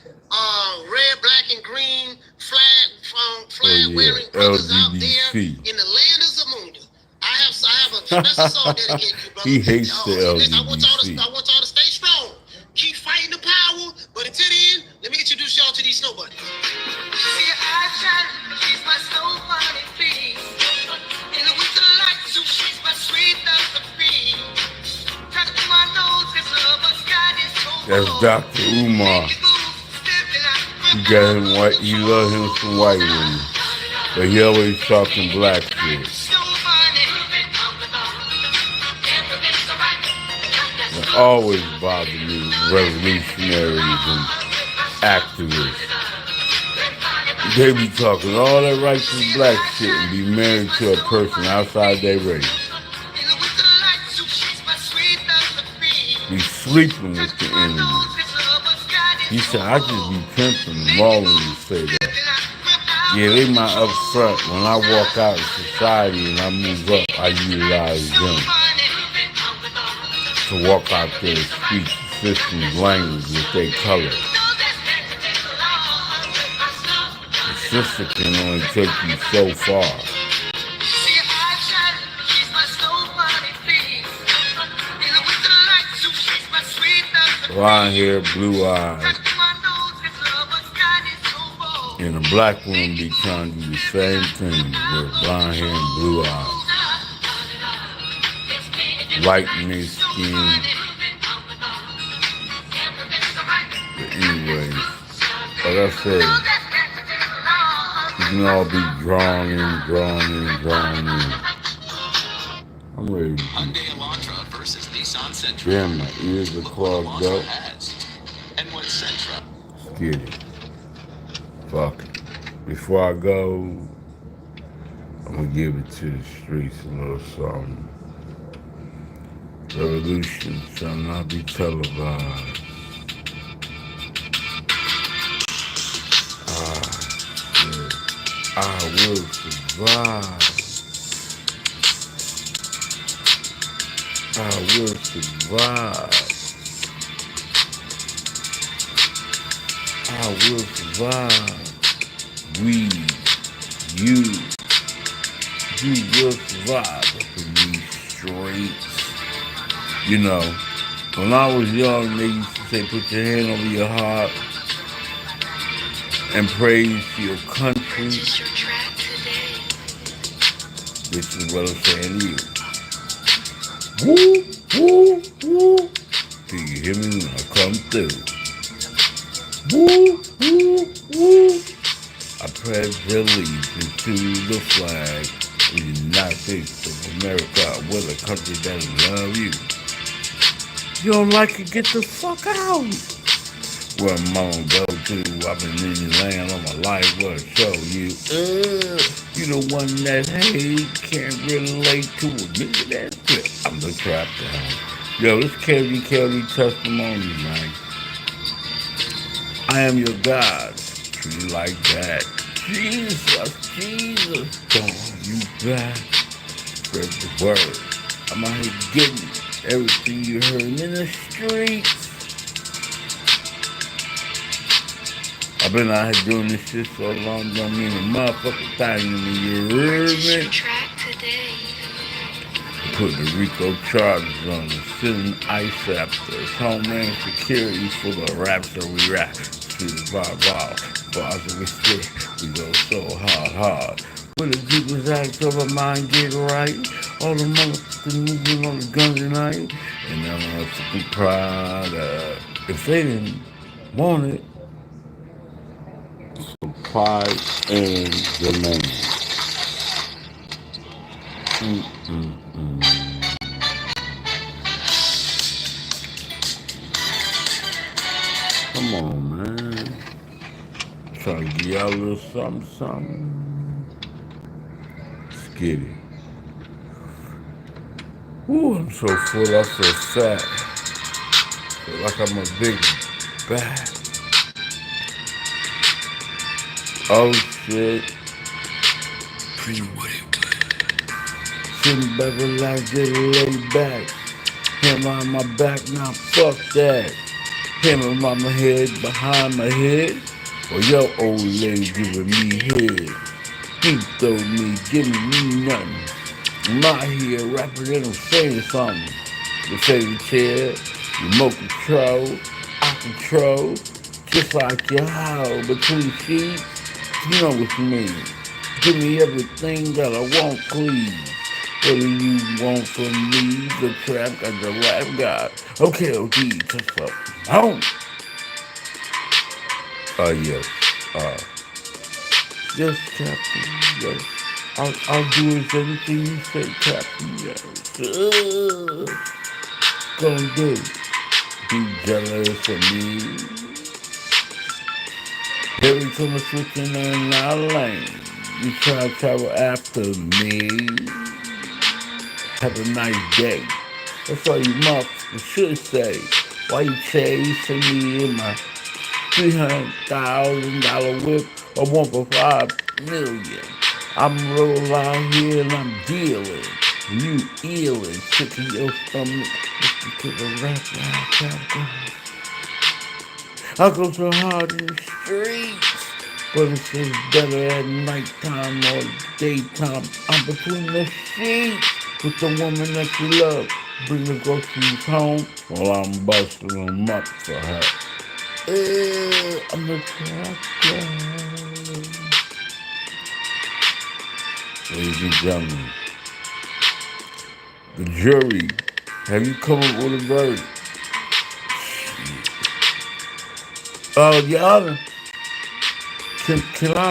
S5: red, black, and green flag wearing brothers out there in the land of Zamunda, I have a special song dedicated to you, brother.
S1: He hates the
S5: Listen,
S1: LGBT.
S5: I want y'all to stay strong. Keep fighting the power, but until then, let me introduce y'all to these snow bunnies. See, I shine, she's my snow bunny queen. In the winter light, so she's my sweet love queen. Touch my nose, this love God is so
S1: That's Dr. Umar. He got him white. He love him some white women, but he always talking black shit. It always bothered me, revolutionaries and activists. They be talking all that righteous black shit and be married to a person outside their race. Be sleeping with the enemy. He said, I just be pimping them all when you say that. Yeah, they my up front. When I walk out in society and I move up, I utilize them to walk out there and speak the system's language with their color. The system can only take you so far. Blonde hair, blue eyes. And a black woman be trying to do the same thing with blonde hair and blue eyes. Lighten their skin. But anyways, like I said, you can all be drawn in. I'm ready to damn, my ears are clogged up. Let's get it. Fuck it. Before I go, I'm gonna give it to the streets a little something. Revolution shall not be televised. I will survive. I will survive. I will survive. We, you will survive up in these streets. You know, when I was young, they used to say, put your hand over your heart and praise to your country. This is what I'm saying to you. Woo, woo, woo. Do you hear me when I come through? Woo, woo, woo. I pledge allegiance to the flag of the United States of America. We're the country that love you. You don't like it, get the fuck out. Where I'm gonna go to, I've been in the land all my life, where I show you. You the one that hate, can't relate to a nigga that's good. I'm the trap down. Yo, this Kod Testimonies, man. I am your God. Treat you like that. Jesus, don't you back. Spread the word. I'm out here getting everything you heard in the streets. I've been out here doing this shit so long, don't mean a motherfucking thing to me, you heard me? Put the RICO charges on him, sitting ICE after his homeland security full of raps that we rap. Street bars that we spit, we go so hard. When the people's act of our mind get right, all the motherfuckers moving on the guns tonight, and I'm motherfucking proud of. If they didn't want it, supply and demand. Come on, man. Trying to give y'all a little something. Let's get it. Ooh, I'm so full, I feel fat. Feel like I'm a big bat. Oh, shit. Sitting back, relax, get laid back. Him on my back, now fuck that. Him on my head, behind my head. Or your old lady giving me head. Deep throw me, giving me nothing. I'm out here rapping and I'm saying something. The favorite chair, remote control, out control. Just like your hoe between sheets. You know what you mean. Give me everything that I want, please. What do you want from me? The trap got the rap god. Okay, OG, just up. Home. Yes. Yes, Captain. Yes. I'll do as anything you say, Captain. Yes. Gonna do. Be jealous of me. Every time I'm switching in our lane, you try to travel after me. Have a nice day. That's all you motherfuckers should say. Why you chasing me in my $300,000 whip or 1.5 million? I'm roll out here and I'm dealing. You ealing, sick in your stomach. Listen to the rap. I go so hard in the streets, but it's just better at nighttime or daytime. I'm between the sheets with the woman that you love. Bring the groceries home while I'm busting them up for her. I'm the tractor. Ladies and gentlemen, the jury, have you come up with a verdict? Your Honor, can I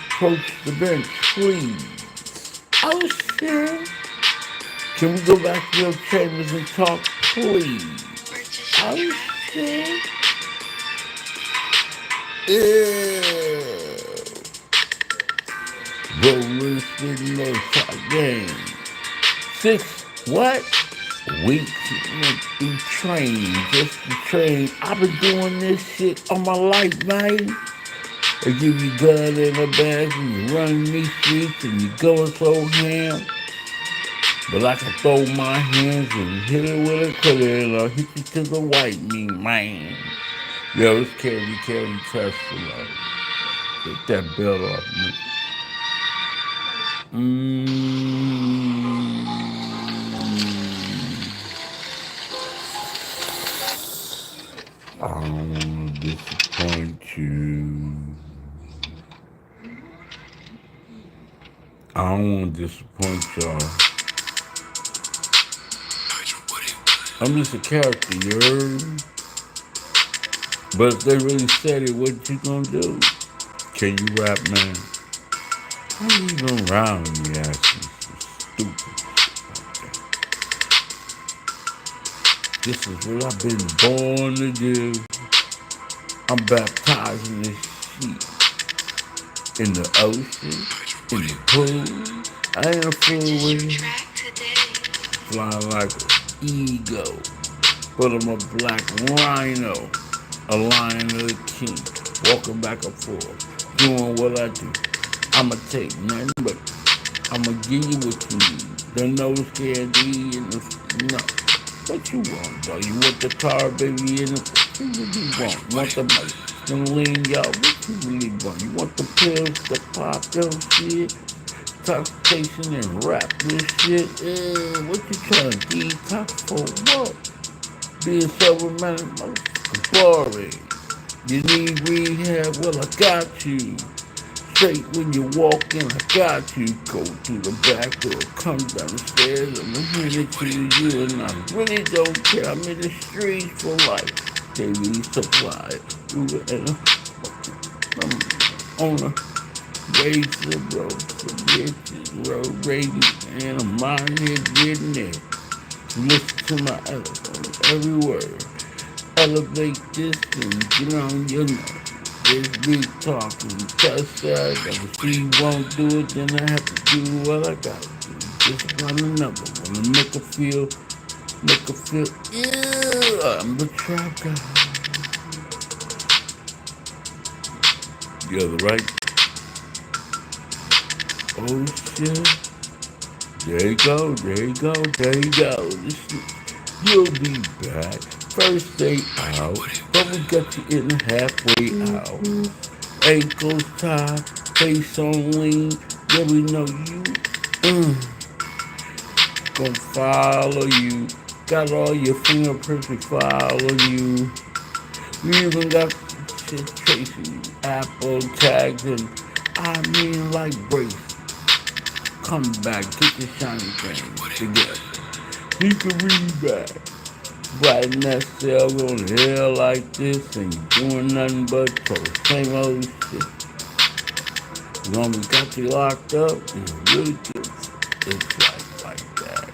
S1: approach the bench, please? Oh, shit. Can we go back to your chambers and talk, please? Oh, shit. Ew. Rolling, spitting those shot game. 6, what? Weeks went through training, just to train. I've been doing this shit all my life, man. They give you gun in the bag and you run these streets and you go so ham. But I can throw my hands and hit it with a cutter and I'll hit you to the white meat, man. Yo, it's Kod Testimonies. Get that belt off me. I don't want to disappoint you. I don't want to disappoint y'all. I'm just a character, you heard? But if they really said it, what you gonna do? Can you rap, man? How you gonna rhyme when you ask me some stupid shit like that? This is what I've been born to do. I'm baptizing this shit in the ocean, in the pool. I ain't a fool with you. Flying like an eagle, but I'm a black rhino, a lion of the king, walking back and forth, doing what I do. I'ma take nothing but I'ma give you what you need. The nose candy and the no. What you want, though? You want the tar, baby, and what you really want? Want the lean, y'all? What you really want? You want the pills, the pop, your shit? Intoxication and rap this shit. What you trying to detox for? What? Being sober, man, motherfucking boring. You need rehab? Well, I got you. Straight when you walk in, I got you. Go through the back door, come down the stairs, I'm hand it to you, and I really don't care. I'm in the streets for life. Daily supply. Uber and I'm on a razor, bro. For bitches, road raging, and I'm out here getting it. Listen to my elephant every word. Elevate this and get on your nerve. This big talking, touch that. If she won't do it, then I have to do what I gotta do. Just find another one to make her feel, yeah, I'm the trap guy. Yeah, right? Oh shit. There you go, there you go, there you go. You'll be back. First day out, but we got you in the halfway out. Ankles tied, face on lean. Yeah, we know you. Gonna follow you. Got all your fingerprints we follow you. We even got shit chasing you. Apple tags and I mean like brace. Come back, get your shiny things together. You can read back. Right in that cell on the hell like this, and you doing nothing but the same old shit. As long as we got you locked up, and really good. It's like that.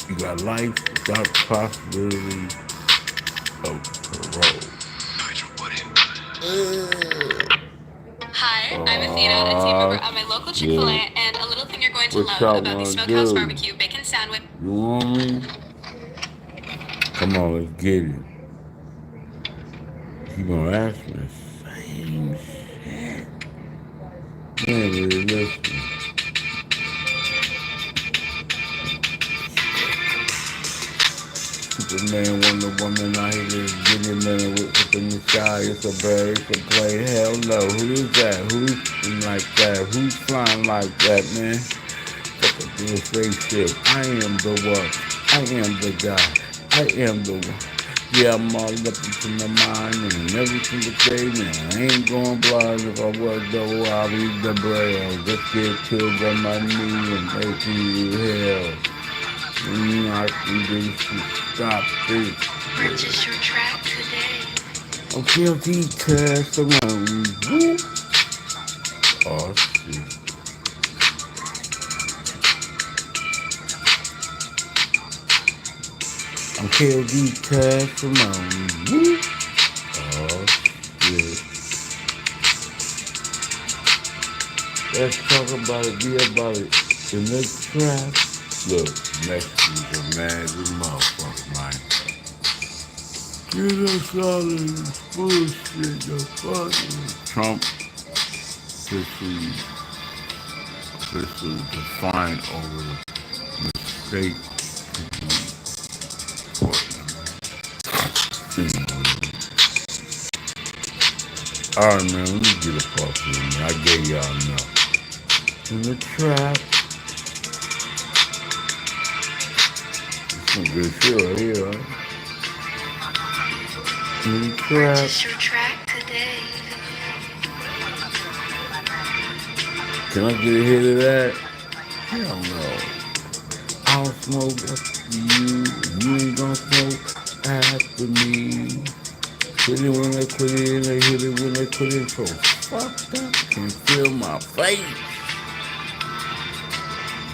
S1: You got life without possibility of parole.
S8: Hi, I'm Athena, a team member at my local Chick-fil-A, and a little thing you're going to
S1: What
S8: love
S1: y'all
S8: about the
S1: wanna
S8: Smokehouse
S1: do?
S8: Barbecue Bacon Sandwich.
S1: You want me? Come on, let's get it. You gonna ask me the same shit? You ain't really listening. Superman, Wonder Woman, I hear this getting man whip up in the sky. It's a bird, it's a plane. Hell no. Who's that? Who's like that? Who's flying like that, man? Fuck up in a spaceship. I am the one. I am the guy. I am the one. Yeah, I'm all up into my mind and every single day, man. I ain't going blind. If I was though, I'll be the braille. Just get killed on my knee and making you hell. I can do some stop this.
S7: Purchase your track today.
S1: I'm guilty cast around. Woo. Oh shit. I'm KLD cast around. Woo. Oh shit. Let's talk about it, be about it. In the trap. Look, Mexicans are mad as motherfucker, man. Get us out of this bullshit, the fucking Trump officially defined over the state. Alright, man, let me get a puff in me. I gave y'all enough. In the trap. Some good shit right here, right? In the trap.
S7: Purchase your track today.
S1: Can I get a hit of that? Hell no. I'll smoke after you. You ain't gonna smoke after me. Hit it when they put it in, they hit it when they put it in. So fucked up. Can feel my face.